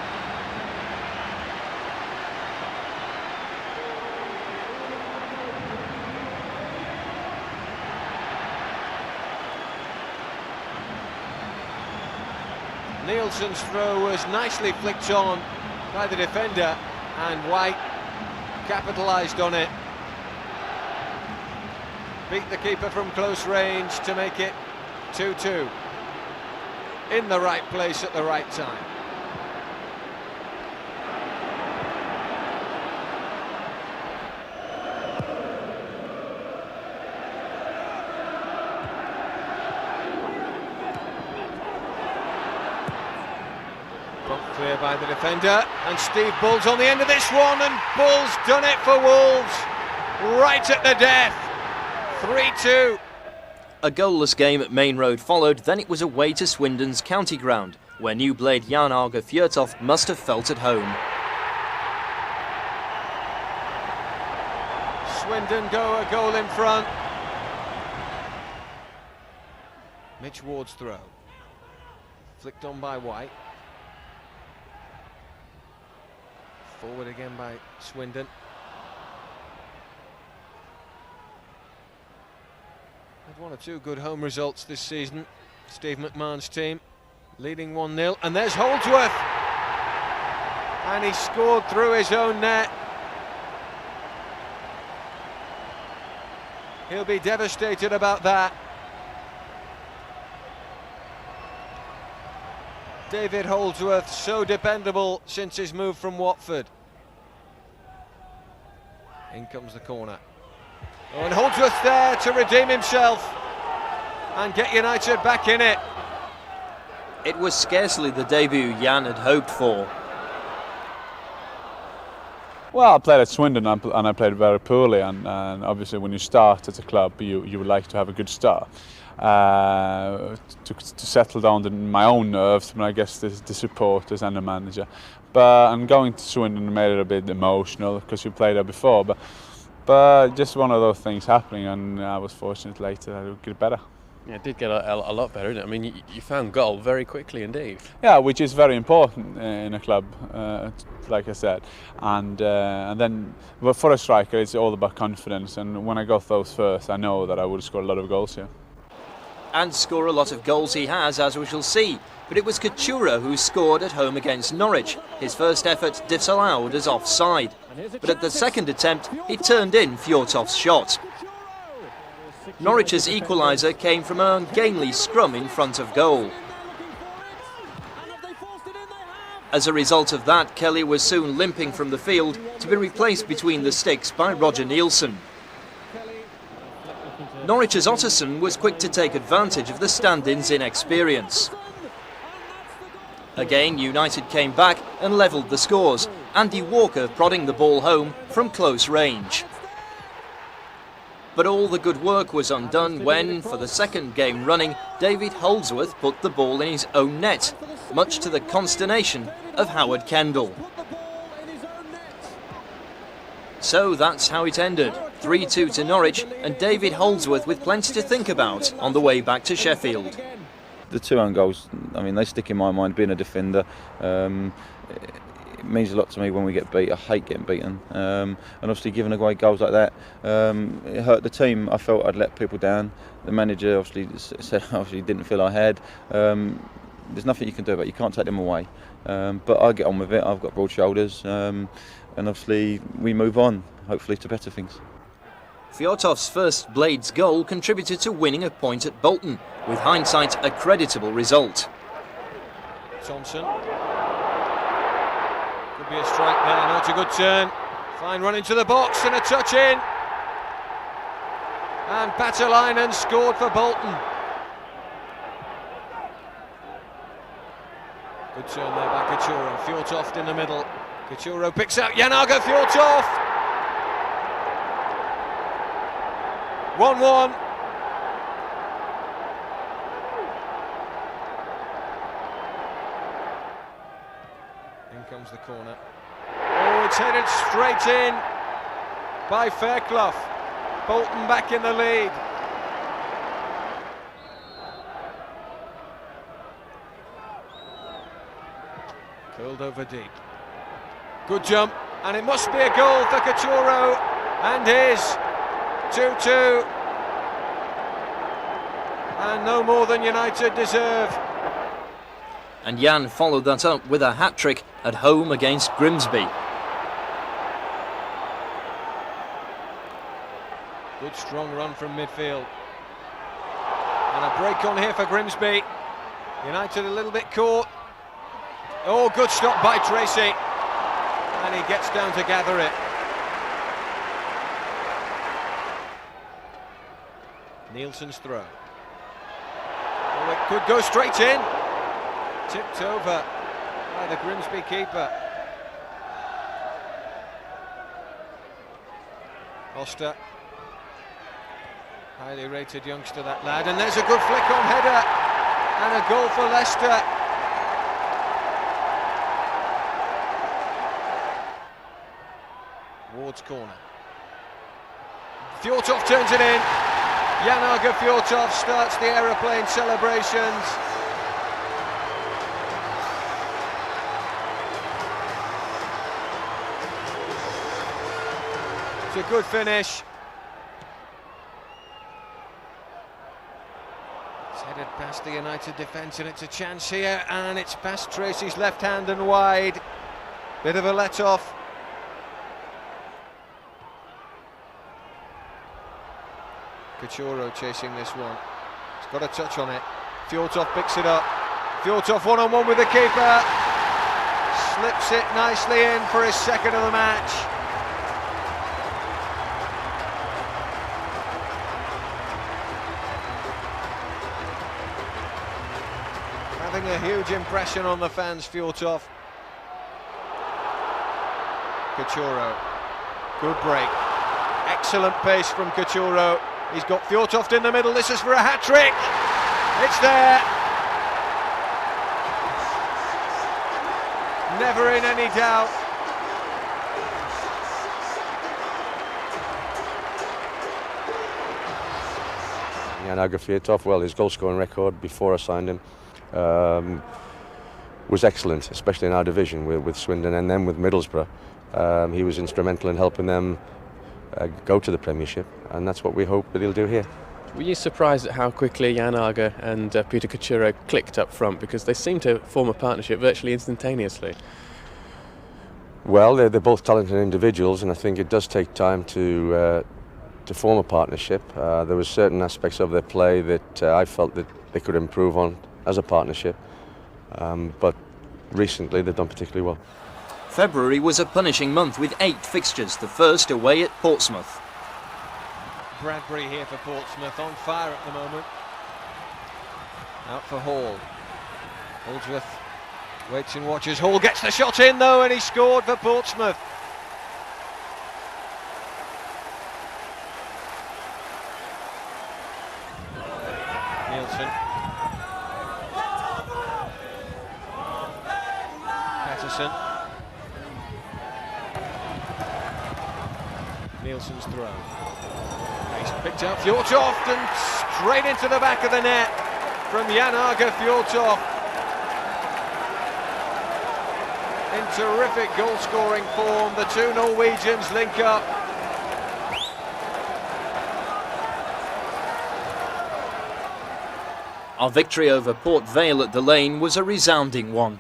Nielsen's throw was nicely flicked on by the defender, and White capitalised on it. Beat the keeper from close range to make it 2-2. In the right place at the right time. Clear by the defender, and Steve Bull's on the end of this one, and Bull's done it for Wolves, right at the death. 3-2. A goalless game at Main Road followed, then it was away to Swindon's county ground, where new blade Jan Arge Fjørtoft must have felt at home. Swindon go a goal in front. Mitch Ward's throw. Flicked on by White. Forward again by Swindon. Had one or two good home results this season. Steve McMahon's team leading 1-0, and there's Holdsworth, and he scored through his own net. He'll be devastated about that. David Holdsworth, so dependable since his move from Watford. In comes the corner. Oh, and Holdsworth there to redeem himself and get United back in it. It was scarcely the debut Jan had hoped for. Well, I played at Swindon and I played very poorly, and obviously when you start at a club you would like to have a good start. To settle down in my own nerves, but I guess the supporters and the manager. And going to Swindon made it a bit emotional because you played there before. But just one of those things happening, and I was fortunate later to get better. Yeah, it did get a lot better, didn't it? I mean, you found goal very quickly indeed. Yeah, which is very important in a club, like I said. And then, but for a striker, it's all about confidence. And when I got those first, I know that I would score a lot of goals here. And score a lot of goals he has, as we shall see. But it was Kachura who scored at home against Norwich. His first effort disallowed as offside. But at the second attempt, he turned in Fjørtoft's shot. Norwich's equaliser came from an ungainly scrum in front of goal. As a result of that, Kelly was soon limping from the field to be replaced between the sticks by Roger Nielsen. Norwich's Otterson was quick to take advantage of the stand-in's inexperience. Again, United came back and levelled the scores, Andy Walker prodding the ball home from close range. But all the good work was undone when, for the second game running, David Holdsworth put the ball in his own net, much to the consternation of Howard Kendall. So that's how it ended, 3-2 to Norwich, and David Holdsworth with plenty to think about on the way back to Sheffield. The two own goals, I mean, they stick in my mind. Being a defender, it means a lot to me when we get beat. I hate getting beaten, and obviously giving away goals like that, it hurt the team. I felt I'd let people down. The manager obviously said didn't feel I had. There's nothing you can do about it. You can't take them away. But I get on with it. I've got broad shoulders, and obviously we move on, hopefully to better things. Fjørtoft's first Blades goal contributed to winning a point at Bolton, with hindsight a creditable result. Thompson. Could be a strike there, not a good turn. Fine run into the box and a touch in. And Patalainen scored for Bolton. Good turn there by Kachura. Fjørtoft in the middle. Kachura picks out Jan Arge Fjørtoft. 1-1. In comes the corner. Oh, it's headed straight in by Fairclough. Bolton back in the lead. Curled over deep. Good jump, and it must be a goal for Kachura, and his 2-2, and no more than United deserve. And Jan followed that up with a hat-trick at home against Grimsby. Good strong run from midfield. And a break on here for Grimsby. United a little bit caught. Oh, good stop by Tracy. And he gets down to gather it. Nielsen's throw. Oh, it could go straight in. Tipped over by the Grimsby keeper. Oster. Highly rated youngster, that lad. And there's a good flick on header. And a goal for Leicester. Ward's corner. Fjortoft turns it in. Jan-Åge Fjortoft starts the aeroplane celebrations. It's a good finish. It's headed past the United defence and it's a chance here, and it's past Tracy's left hand and wide. Bit of a let-off. Cachorro chasing this one. He's got a touch on it. Fjortoft picks it up. Fjortoft one-on-one with the keeper. Slips it nicely in for his second of the match. Having a huge impression on the fans, Fjortoft. Cachorro. Good break. Excellent pace from Cachorro. He's got Fjortoft in the middle. This is for a hat-trick. It's there. Never in any doubt. Jan-Åge Fjortoft, well, his goal-scoring record before I signed him was excellent, especially in our division with Swindon and then with Middlesbrough. He was instrumental in helping them go to the Premiership, and that's what we hope that he'll do here. Were you surprised at how quickly Jan-Åge and Peter Cachorro clicked up front, because they seem to form a partnership virtually instantaneously? Well, they're both talented individuals, and I think it does take time to form a partnership. There were certain aspects of their play that I felt that they could improve on as a partnership, but recently they've done particularly well. February was a punishing month with 8 fixtures, the first away at Portsmouth. Bradbury here for Portsmouth, on fire at the moment. Out for Hall. Holdsworth waits and watches. Hall gets the shot in though, and he scored for Portsmouth. Nielsen. Patterson. Nielsen's throw. He's picked up Fjortoft and straight into the back of the net from Jan-Åge Fjortoft. In terrific goal-scoring form, the two Norwegians link up. Our victory over Port Vale at the Lane was a resounding one.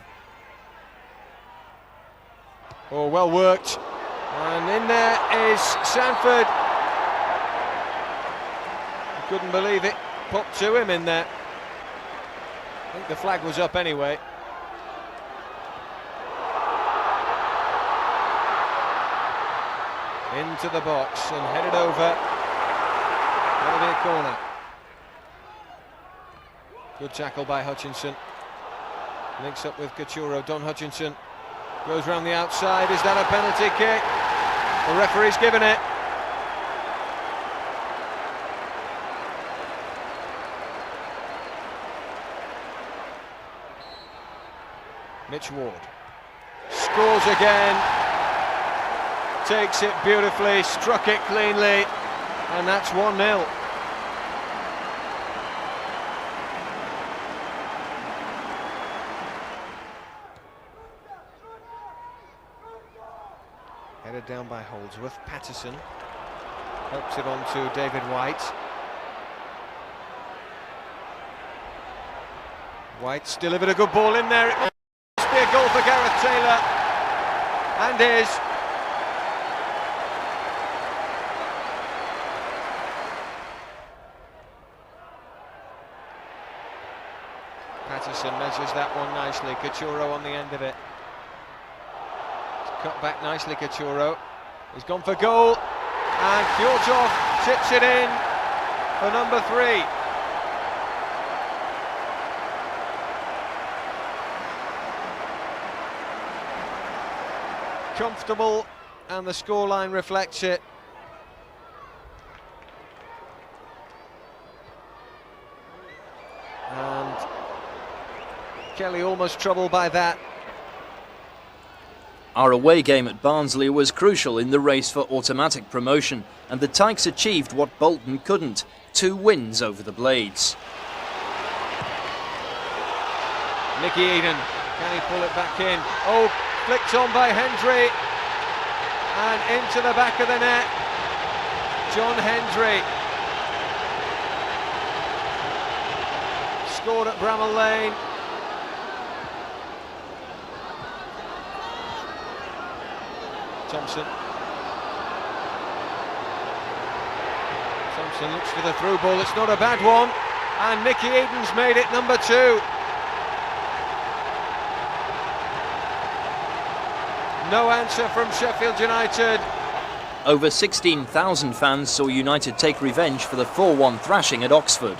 Oh, well worked. And in there is Sanford. Couldn't believe it. Popped to him in there. I think the flag was up anyway. Into the box and headed over. That'll be a corner. Good tackle by Hutchinson. Links up with Cachorro. Don Hutchinson goes round the outside. Is that a penalty kick? The referee's given it. Mitch Ward scores again. Takes it beautifully, struck it cleanly, and that's 1-0. Headed down by Holdsworth. Patterson helps it on to David White. White's delivered a good ball in there. It must be a goal for Gareth Taylor, and is. Patterson measures that one nicely. Cachorro on the end of it. It's cut back nicely, Cachorro. He's gone for goal, and Fjortov chips it in for number 3. Comfortable, and the scoreline reflects it. And Kelly almost troubled by that. Our away game at Barnsley was crucial in the race for automatic promotion, and the Tykes achieved what Bolton couldn't: 2 wins over the Blades. Nicky Eden, can he pull it back in? Oh, flicked on by Hendry, and into the back of the net. John Hendry scored at Bramall Lane. Thompson looks for the through ball. It's not a bad one, and Nicky Eden's made it number 2. No answer from Sheffield United. Over 16,000 fans saw United take revenge for the 4-1 thrashing at Oxford.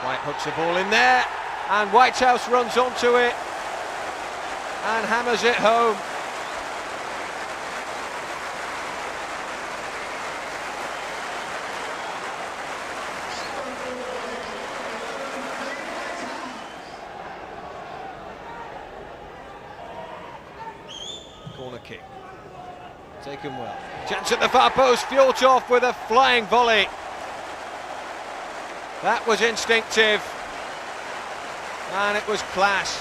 White hooks a ball in there, and Whitehouse runs onto it and hammers it home. Corner kick, taken well. Chance at the far post, Fjortov with a flying volley. That was instinctive, and it was class.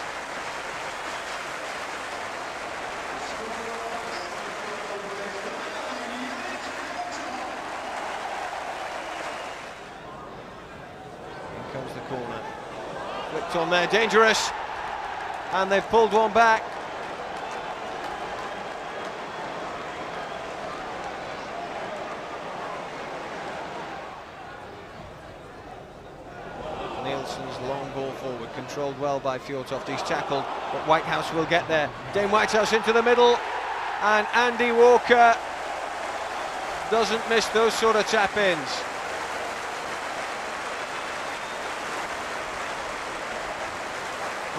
Here comes the corner. Flicked on there, dangerous, and they've pulled one back. Long ball forward, controlled well by Fjortov. He's tackled, but Whitehouse will get there. Dane Whitehouse into the middle, and Andy Walker doesn't miss those sort of tap-ins.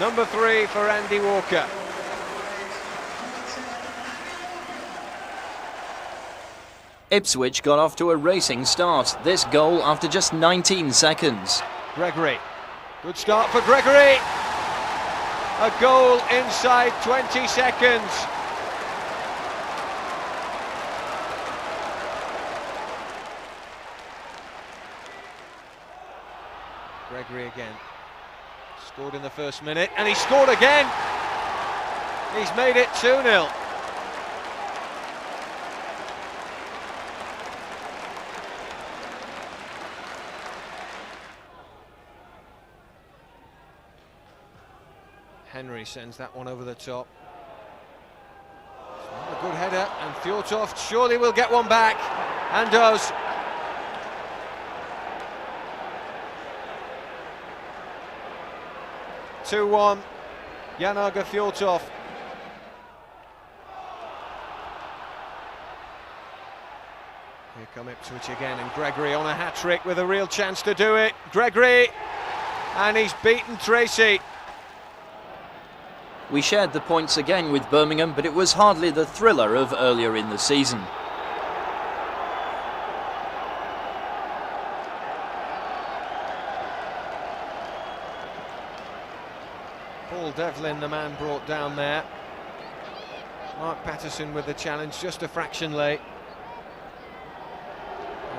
Number 3 for Andy Walker. Ipswich got off to a racing start. This goal after just 19 seconds. Gregory. Good start for Gregory. A goal inside 20 seconds. Gregory again. Scored in the first minute, and he scored again. He's made it 2-0. Henry sends that one over the top. A good header, and Fjortov surely will get one back, and does. (2-1), Jan-Åge Fjortov. Here come Ipswich again, and Gregory on a hat-trick with a real chance to do it. Gregory, and he's beaten Tracy. We shared the points again with Birmingham, but it was hardly the thriller of earlier in the season. Paul Devlin, the man brought down there. Mark Patterson with the challenge, just a fraction late.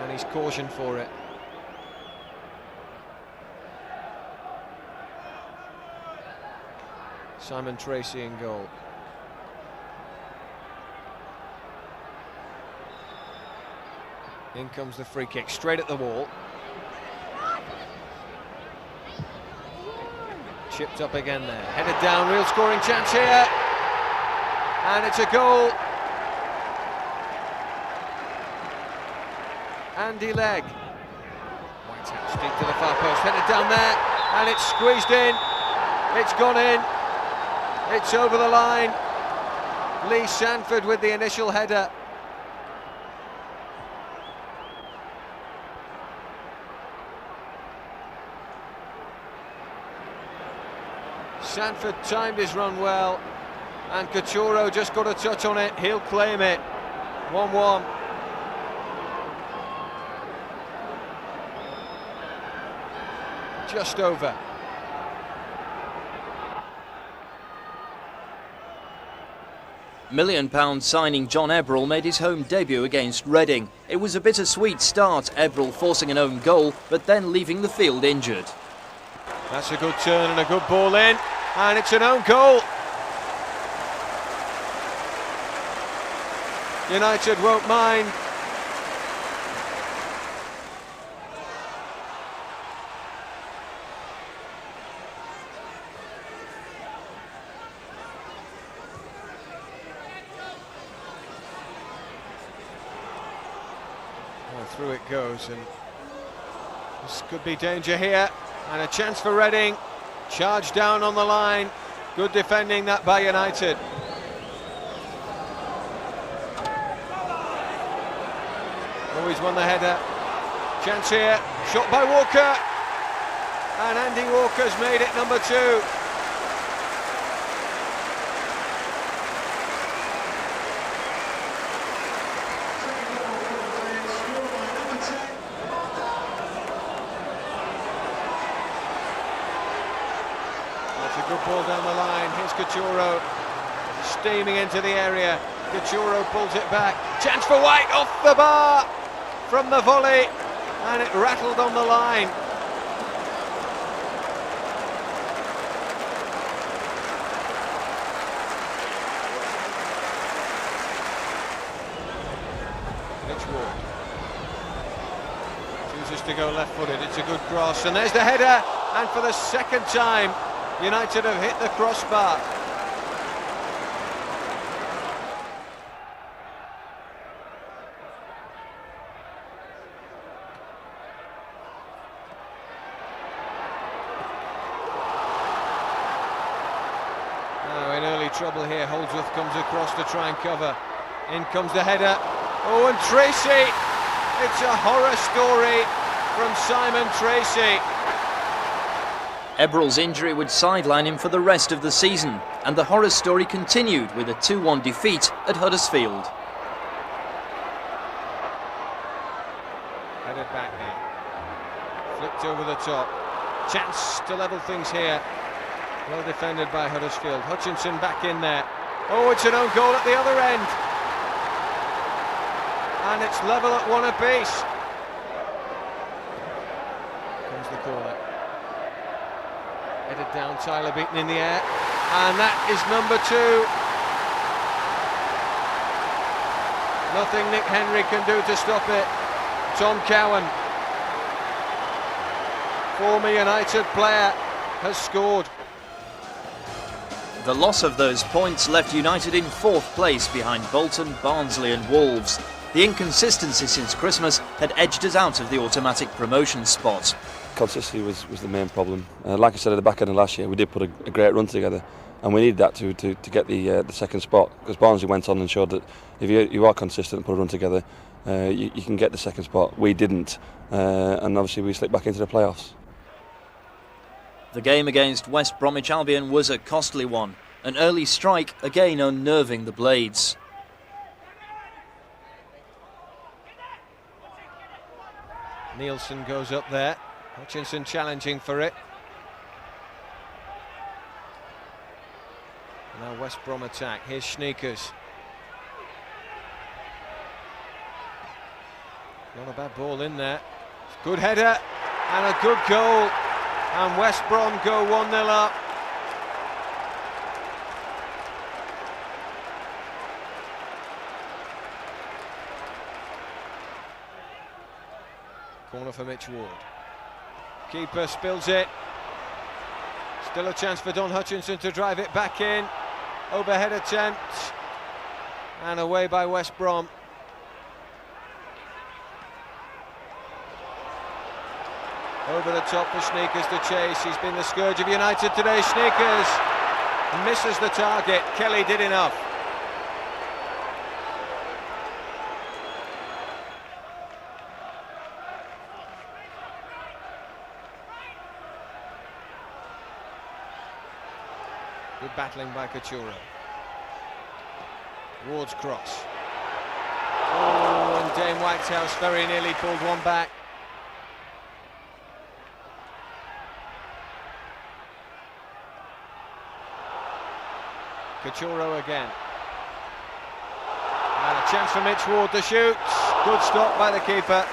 And he's cautioned for it. Simon Tracy in goal. In comes the free kick, straight at the wall. Chipped up again there, headed down, real scoring chance here, and it's a goal. Andy Legg. Whitehouse deep to the far post, headed down there, and it's squeezed in. It's gone in. It's over the line. Lee Sanford with the initial header. Sanford timed his run well, and Cachorro just got a touch on it. He'll claim it. 1-1. Just over. £1 million signing John Ebbrell made his home debut against Reading. It was a bittersweet start, Ebbrell forcing an own goal, but then leaving the field injured. That's a good turn and a good ball in, and it's an own goal. United won't mind. Through it goes, and this could be danger here, and a chance for Reading. Charge down on the line. Good defending that by United. Oh, he's won the header. Chance here, shot by Walker, and Andy Walker's made it number 2. Good ball down the line. Here's Cachorro steaming into the area. Cachorro pulls it back. Chance for White, off the bar from the volley, and it rattled on the line. Mitch Ward chooses to go left-footed. It's a good cross, and there's the header, and for the second time United have hit the crossbar. Now in early trouble here, Holdsworth comes across to try and cover. In comes the header. Oh, and Tracy! It's a horror story from Simon Tracy. Ebbrell's injury would sideline him for the rest of the season, and the horror story continued with a 2-1 defeat at Huddersfield. Headed back now. Flicked over the top. Chance to level things here. Well defended by Huddersfield. Hutchinson back in there. Oh, it's an own goal at the other end. And it's level at 1 apiece. Comes the corner. Headed down, Tyler Beaton in the air, and that is number 2. Nothing Nick Henry can do to stop it. Tom Cowan, former United player, has scored. The loss of those points left United in 4th place behind Bolton, Barnsley and Wolves. The inconsistency since Christmas had edged us out of the automatic promotion spot. Consistency was the main problem. Like I said at the back end of last year, we did put a great run together, and we needed that to get the second spot, because Barnsley went on and showed that if you are consistent and put a run together, you can get the second spot. We didn't, and obviously we slipped back into the playoffs. The game against West Bromwich Albion was a costly one. An early strike again unnerving the Blades. Nielsen goes up there. Hutchinson challenging for it. Now West Brom attack. Here's Sneakers. Not a bad ball in there. Good header and a good goal. And West Brom go 1-0 up. Corner for Mitch Ward. Keeper spills it. Still a chance for Don Hutchinson to drive it back in. Overhead attempt. And away by West Brom. Over the top for Sneakers to chase. He's been the scourge of United today. Sneakers misses the target. Kelly did enough. Good battling by Couture. Ward's cross. Oh, and Dame Whitehouse very nearly pulled one back. Couture again. And a chance for Mitch Ward to shoot. Good stop by the keeper.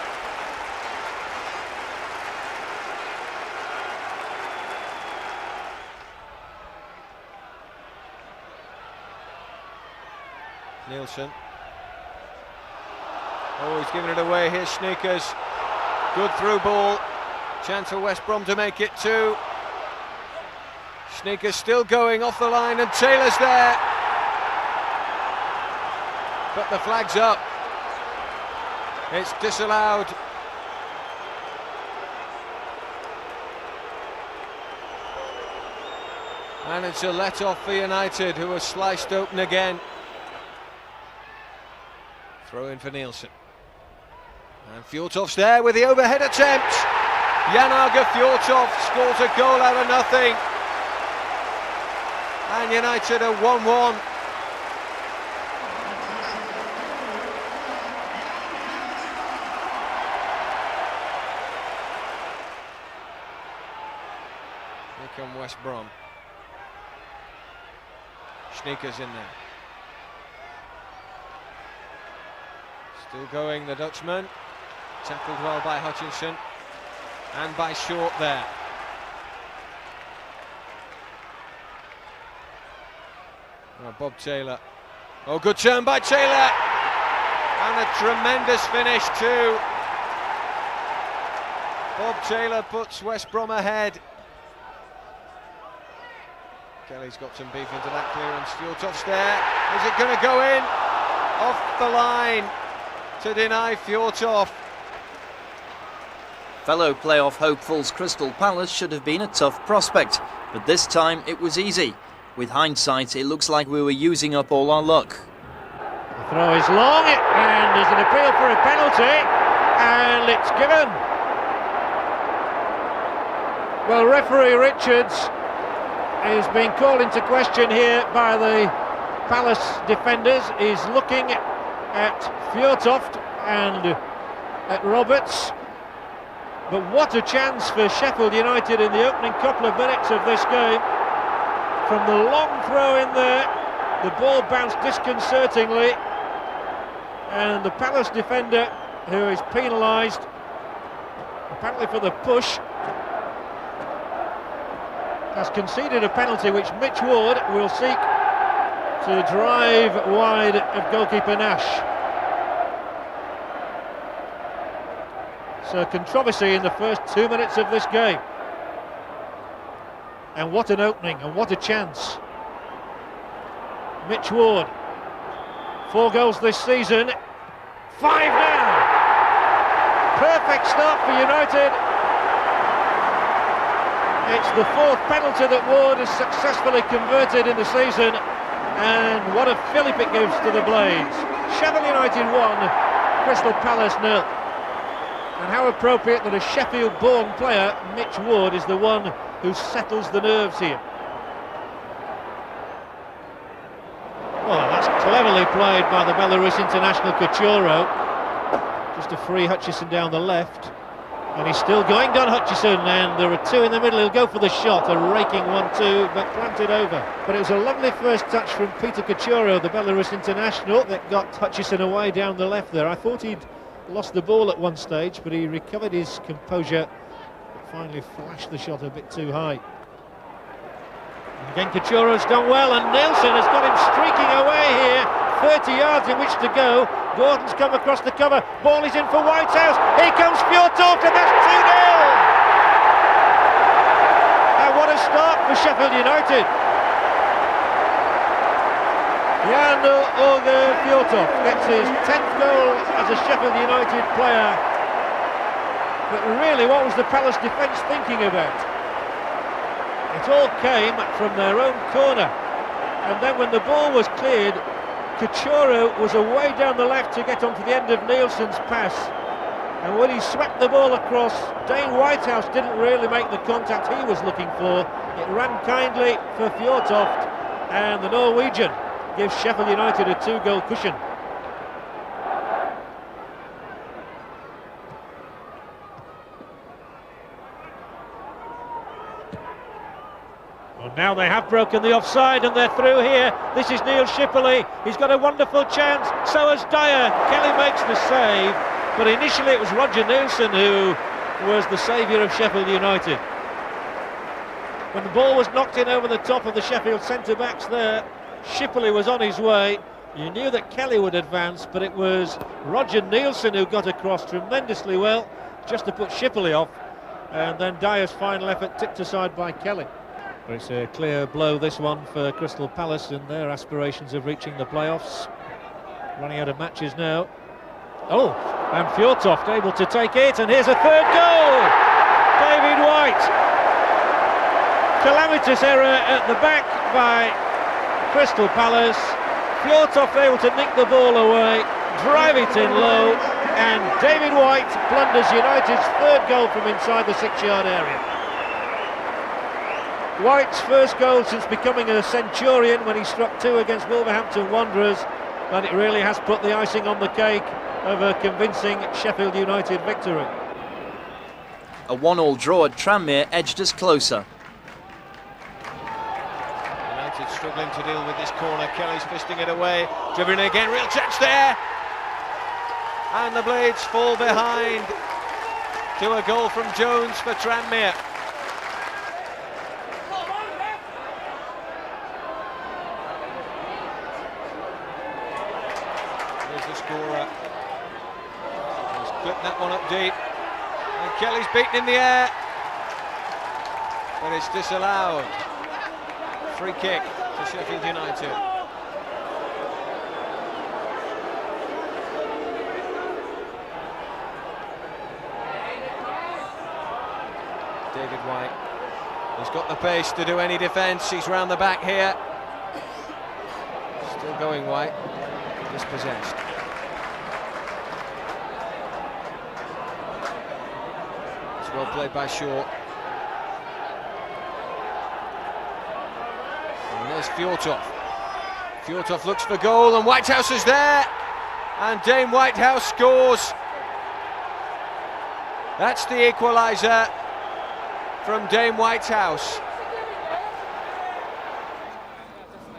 Nielsen. Oh, he's giving it away. Here's Sneakers. Good through ball. Chance for West Brom to make it 2. Sneakers still going off the line, and Taylor's there. But the flag's up. It's disallowed. And it's a let-off for United, who are sliced open again. Throw in for Nielsen. And Fjortoft's there with the overhead attempt. Jan-Åge Fjortoft scores a goal out of nothing. And United are 1-1. Here come West Brom. Sneakers in there. Still going, the Dutchman. Tackled well by Hutchinson. And by Short there. Oh, Bob Taylor. Oh, good turn by Taylor. And a tremendous finish too. Bob Taylor puts West Brom ahead. Kelly's got some beef into that clearance. Fjortoft's there. Is it going to go in? Off the line to deny Fjortoft. Fellow playoff hopefuls Crystal Palace should have been a tough prospect, but this time it was easy. With hindsight, it looks like we were using up all our luck. The throw is long, and there's an appeal for a penalty, and it's given. Well, referee Richards is being called into question here by the Palace defenders. He's looking at Fjortoft and at Roberts. But what a chance for Sheffield United in the opening couple of minutes of this game. From the long throw in there, the ball bounced disconcertingly, and the Palace defender, who is penalised, apparently for the push, has conceded a penalty which Mitch Ward will seek to drive wide of goalkeeper Nash. So controversy in the first 2 minutes of this game. And what an opening, and what a chance. Mitch Ward, 4 goals this season, 5 now. Perfect start for United. It's the 4th penalty that Ward has successfully converted in the season, and what a fillip it gives to the Blades. Sheffield United 1, Crystal Palace 0. And how appropriate that a Sheffield-born player, Mitch Ward, is the one who settles the nerves here. Well, that's cleverly played by the Belarus international Couture. Just to free Hutchison down the left. And he's still going, Don Hutchison, and there are 2 in the middle. He'll go for the shot, a raking 1-2, but planted over. But it was a lovely first touch from Peter Couture, the Belarus international, that got Hutchison away down the left there. I thought he'd lost the ball at one stage, but he recovered his composure, but finally flashed the shot a bit too high. And again, Couture's done well, and Nielsen has got him streaking away here. 30 yards in which to go. Gordon's come across the cover. Ball is in for Whitehouse. Here comes Fjortoft, and that's 2-0. And what a a start for Sheffield United. Jan Åge Fjortoft gets his 10th goal as a Sheffield United player. But really, what was the Palace defence thinking about? It all came from their own corner. And then when the ball was cleared, Couture was away down the left to get onto the end of Nielsen's pass. And when he swept the ball across, Dane Whitehouse didn't really make the contact he was looking for. It ran kindly for Fjortoft, and the Norwegian gives Sheffield United a 2-goal cushion. Well, now they have broken the offside and they're through here. This is Neil Shipley. He's got a wonderful chance. So has Dyer. Kelly makes the save. But initially it was Roger Nielsen who was the saviour of Sheffield United. When the ball was knocked in over the top of the Sheffield centre-backs there, Shipley was on his way. You knew that Kelly would advance, but it was Roger Nielsen who got across tremendously well, just to put Shipley off. And then Dyer's final effort tipped aside by Kelly. But it's a clear blow, this one, for Crystal Palace and their aspirations of reaching the playoffs. Running out of matches now. Oh, and Fjortoft able to take it, and here's a third goal! David White. Calamitous error at the back by Crystal Palace. Fjortoft able to nick the ball away, drive it in low, and David White blunders United's third goal from inside the 6-yard area. White's first goal since becoming a Centurion when he struck 2 against Wolverhampton Wanderers, and it really has put the icing on the cake of a convincing Sheffield United victory. A 1-1 draw at Tranmere edged us closer. United struggling to deal with this corner. Kelly's fisting it away, dribbling again, real chance there, and the Blades fall behind to a goal from Jones for Tranmere. Here's the scorer. He's clipped that one up deep, and Kelly's beaten in the air, but it's disallowed. Free kick to Sheffield United. David White, he's got the pace to do any defence. He's round the back here. Still going White, dispossessed. It's well played by Shaw. And there's Fjortoft. Fjortoft looks for goal, and Whitehouse is there, and Dane Whitehouse scores. That's the equaliser from Dane Whitehouse.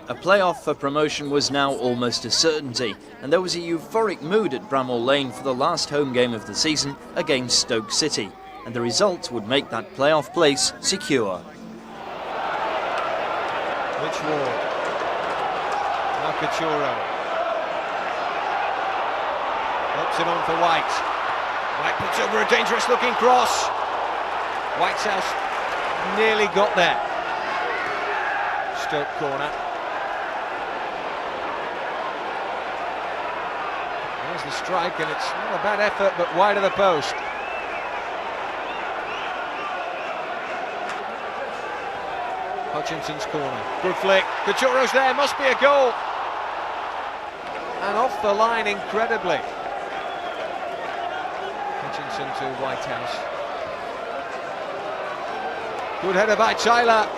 A playoff for promotion was now almost a certainty, and there was a euphoric mood at Bramall Lane for the last home game of the season against Stoke City, and the result would make that playoff place secure. Rich Ward. Now Couture. Helps it on for White. White puts over a dangerous looking cross. Whitehouse nearly got there. Stoke corner. There's the strike, and it's not a bad effort, but wide of the post. Hutchinson's corner. Good flick. Couture's there, must be a goal. And off the line incredibly. Hutchinson to Whitehouse. Good header by Tyler.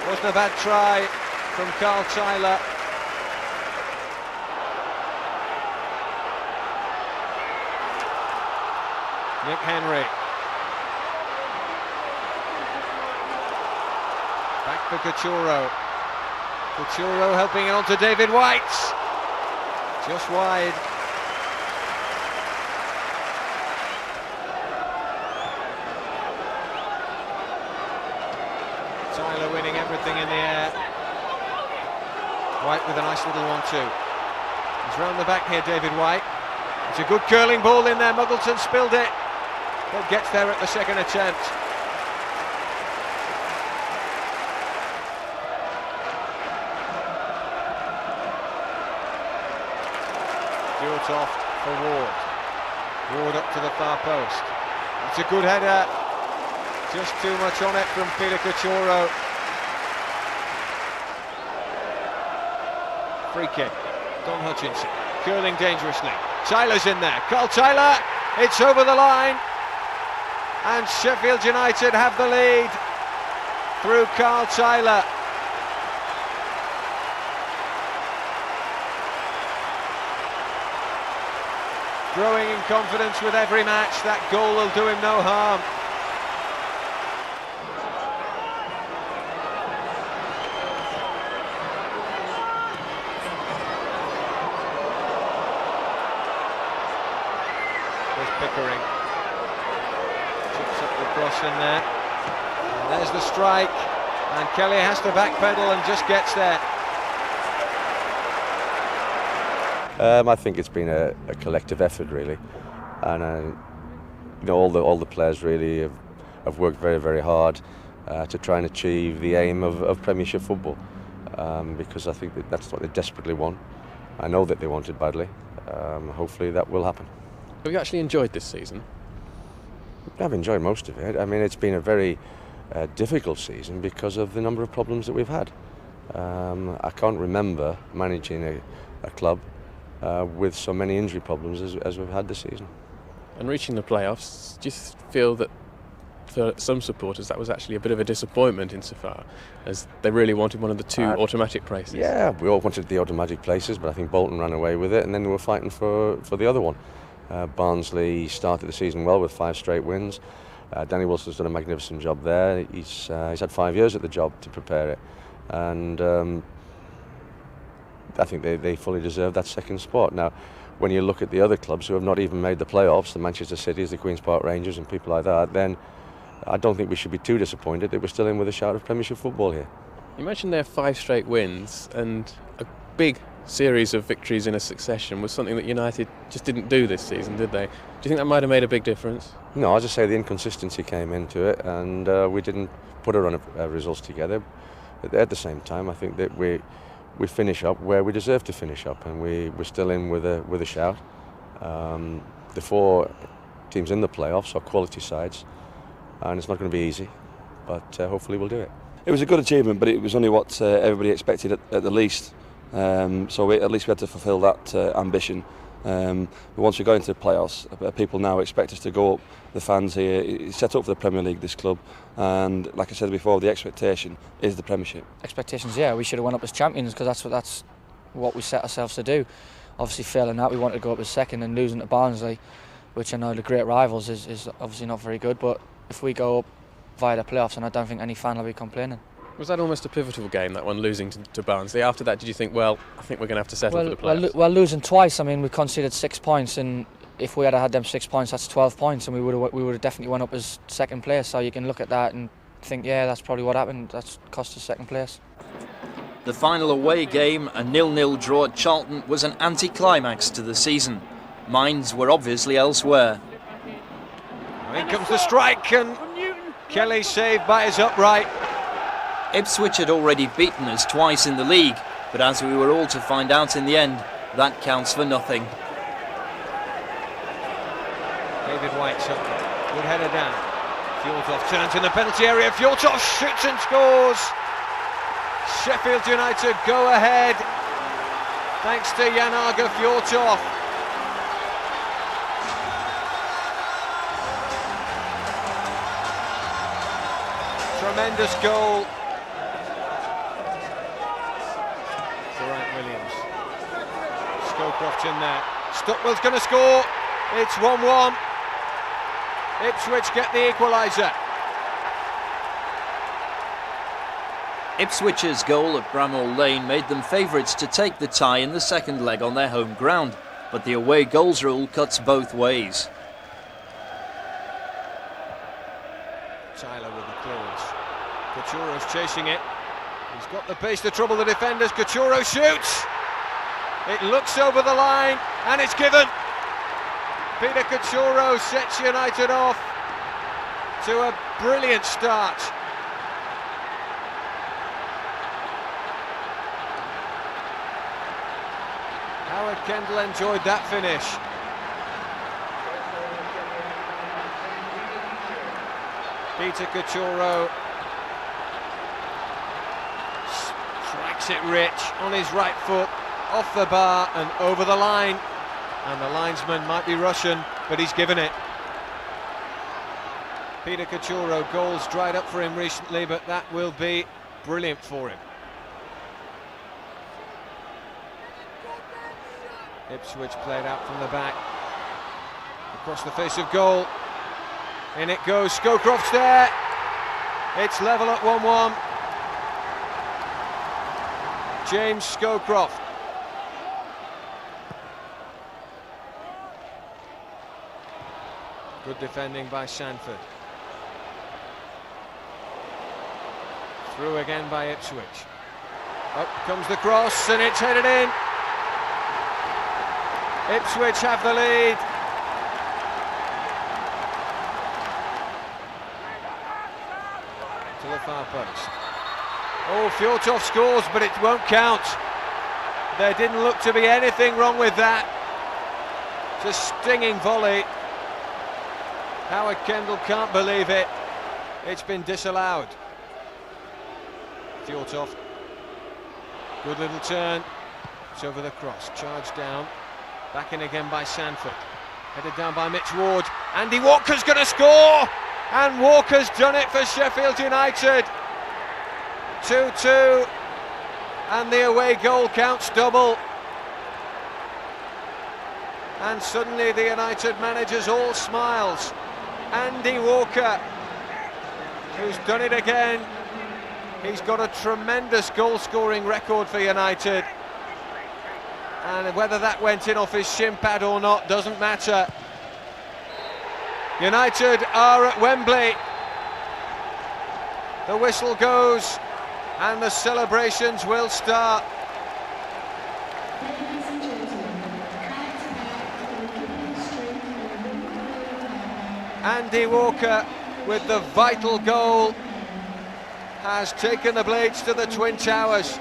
Wasn't a bad try from Carl Tyler. Nick Henry. Back for Couture. Couture helping it on to David White. Just wide. Tyler winning everything in the air. White with a nice little 1-2. He's round the back here, David White. It's a good curling ball in there. Muggleton spilled it, but gets there at the second attempt. Fjortoft for Ward. Ward up to the far post. It's a good header. Just too much on it from Peter Couture. Free kick. Don Hutchinson curling dangerously. Tyler's in there. Carl Tyler. It's over the line. And Sheffield United have the lead through Carl Tyler. Growing in confidence with every match. That goal will do him no harm. There's Pickering. Chips up the cross in there. And there's the strike. And Kelly has to backpedal and just gets there. I think it's been a collective effort, really, and you know, all the players really have worked very, very hard to try and achieve the aim of Premiership football, because I think that's what they desperately want. I know that they want it badly. Hopefully that will happen. Have you actually enjoyed this season? I've enjoyed most of it. I mean, it's been a very difficult season because of the number of problems that we've had. I can't remember managing a club with so many injury problems as we've had this season. And reaching the playoffs, do you feel that for some supporters that was actually a bit of a disappointment insofar as they really wanted one of the two automatic places? Yeah, we all wanted the automatic places, but I think Bolton ran away with it, and then we were fighting for the other one. Barnsley started the season well with 5 straight wins. Danny Wilson's done a magnificent job there. He's had 5 years at the job to prepare it, and I think they fully deserve that second spot. Now, when you look at the other clubs who have not even made the playoffs, the Manchester Cities, the Queen's Park Rangers and people like that, then I don't think we should be too disappointed that we're still in with a shout of Premiership football here. You mentioned their 5 straight wins, and a big series of victories in a succession was something that United just didn't do this season, did they? Do you think that might have made a big difference? No, I just say the inconsistency came into it, and we didn't put a run of results together. But at the same time, I think that we finish up where we deserve to finish up, and we're still in with a shout. The 4 teams in the playoffs are quality sides, and it's not going to be easy, but hopefully we'll do it. It was a good achievement, but it was only what everybody expected at the least. So at least we had to fulfil that ambition. But once we got into the playoffs, people now expect us to go up. The fans here, it's set up for the Premier League, this club, and like I said before, the expectation is the Premiership. Expectations, yeah, we should have won up as champions because that's what we set ourselves to do. Obviously failing that, we wanted to go up as second, and losing to Barnsley, which I know the great rivals, is obviously not very good, but if we go up via the playoffs, and I don't think any fan will be complaining. Was that almost a pivotal game, that one, losing to Barnsley? After that, did you think, well, I think we're going to have to settle for the playoffs? Well, losing twice, I mean, we conceded 6 points, and if we had had them 6 points, that's 12 points, and we would have definitely went up as second place. So you can look at that and think, yeah, that's probably what happened. That's cost us second place. The final away game, a 0-0 draw at Charlton, was an anti-climax to the season. Minds were obviously elsewhere. In comes the strike, and Kelly saved by his upright. Ipswich had already beaten us twice in the league, but as we were all to find out in the end, that counts for nothing. David White's up. Good header down. Fjortoft turns in the penalty area. Fjortoft shoots and scores. Sheffield United go ahead thanks to Jan-Åge Fjortoft. Tremendous goal. Williams. Scowcroft's in there. Stockwell's going to score. It's 1-1. Ipswich get the equaliser. Ipswich's goal at Bramall Lane made them favourites to take the tie in the second leg on their home ground, but the away goals rule cuts both ways. Tyler with the close. Couturo's chasing it. He's got the pace to trouble the defenders. Couture shoots. It looks over the line, and it's given. Peter Couture sets United off to a brilliant start. How Howard Kendall enjoyed that finish. Peter Cachorro strikes it rich on his right foot, off the bar and over the line. And the linesman might be Russian, but he's given it. Peter Cachorro, goals dried up for him recently, but that will be brilliant for him. Ipswich played out from the back, across the face of goal. In it goes, Scowcroft's there. It's level at 1-1. James Scowcroft. Good defending by Sanford. Through again by Ipswich. Up comes the cross and it's headed in. Ipswich have the lead. To the far post. Oh, Fjortoft scores, but it won't count. There didn't look to be anything wrong with that. It's a stinging volley. Howard Kendall can't believe it. It's been disallowed. Fjortoft. Good little turn. It's over the cross. Charge down. Back in again by Sanford. Headed down by Mitch Ward. Andy Walker's going to score! And Walker's done it for Sheffield United. 2-2. And the away goal counts double. And suddenly the United manager's all smiles. Andy Walker, who's done it again. He's got a tremendous goal-scoring record for United. And whether that went in off his shin pad or not doesn't matter. United are at Wembley. The whistle goes and the celebrations will start. Andy Walker with the vital goal has taken the Blades to the Twin Towers.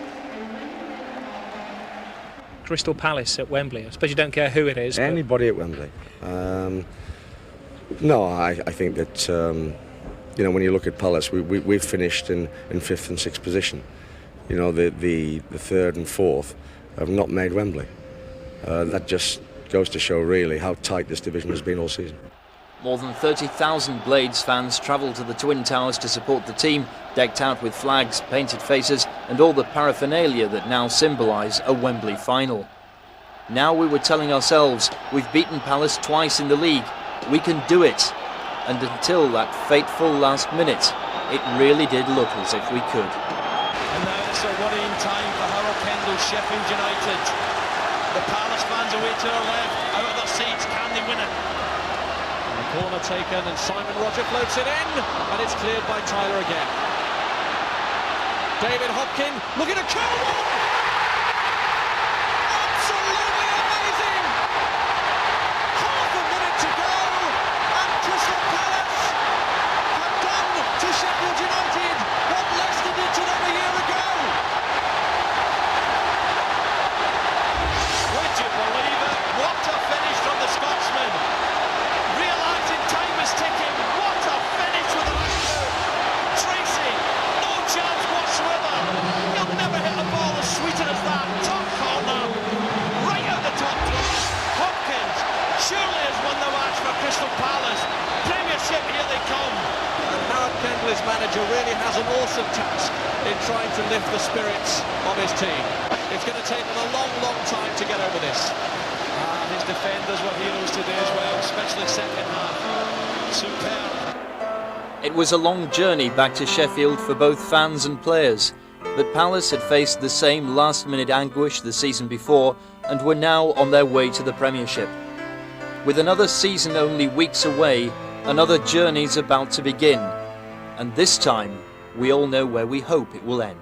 Crystal Palace at Wembley. I suppose you don't care who it is. Anybody at Wembley. No, I think that you know, when you look at Palace, we've finished in 5th and 6th position. You know, the 3rd and 4th have not made Wembley. That just goes to show really how tight this division has been all season. More than 30,000 Blades fans travelled to the Twin Towers to support the team, decked out with flags, painted faces and all the paraphernalia that now symbolise a Wembley final. Now we were telling ourselves, we've beaten Palace twice in the league, we can do it. And until that fateful last minute, it really did look as if we could. And now it's a worrying time for Howard Kendall, Sheffield United. The Palace fans away to their left, out of their seats, can they win it? Corner taken and Simon Roger floats it in and it's cleared by Tyler again. David Hopkin looking to curl one! Absolutely amazing! Half a minute to go and Crystal Palace have done to Sheffield United what Leicester did to them a year ago. Would you believe it? What a finish from the Scotsman! Time is ticking. What a finish with the left. Tracy, no chance whatsoever. He'll never hit a ball as sweeter as that. Top corner, right out the top draw. Hopkins surely has won the match for Crystal Palace. Premiership, here they come. And Howard Kendall, his manager, really has an awesome task in trying to lift the spirits of his team. It's going to take them a long, long time to get over this. His defenders were heroes today as well, especially second half. Superb. It was a long journey back to Sheffield for both fans and players, but Palace had faced the same last-minute anguish the season before and were now on their way to the Premiership. With another season only weeks away, another journey's about to begin, and this time we all know where we hope it will end.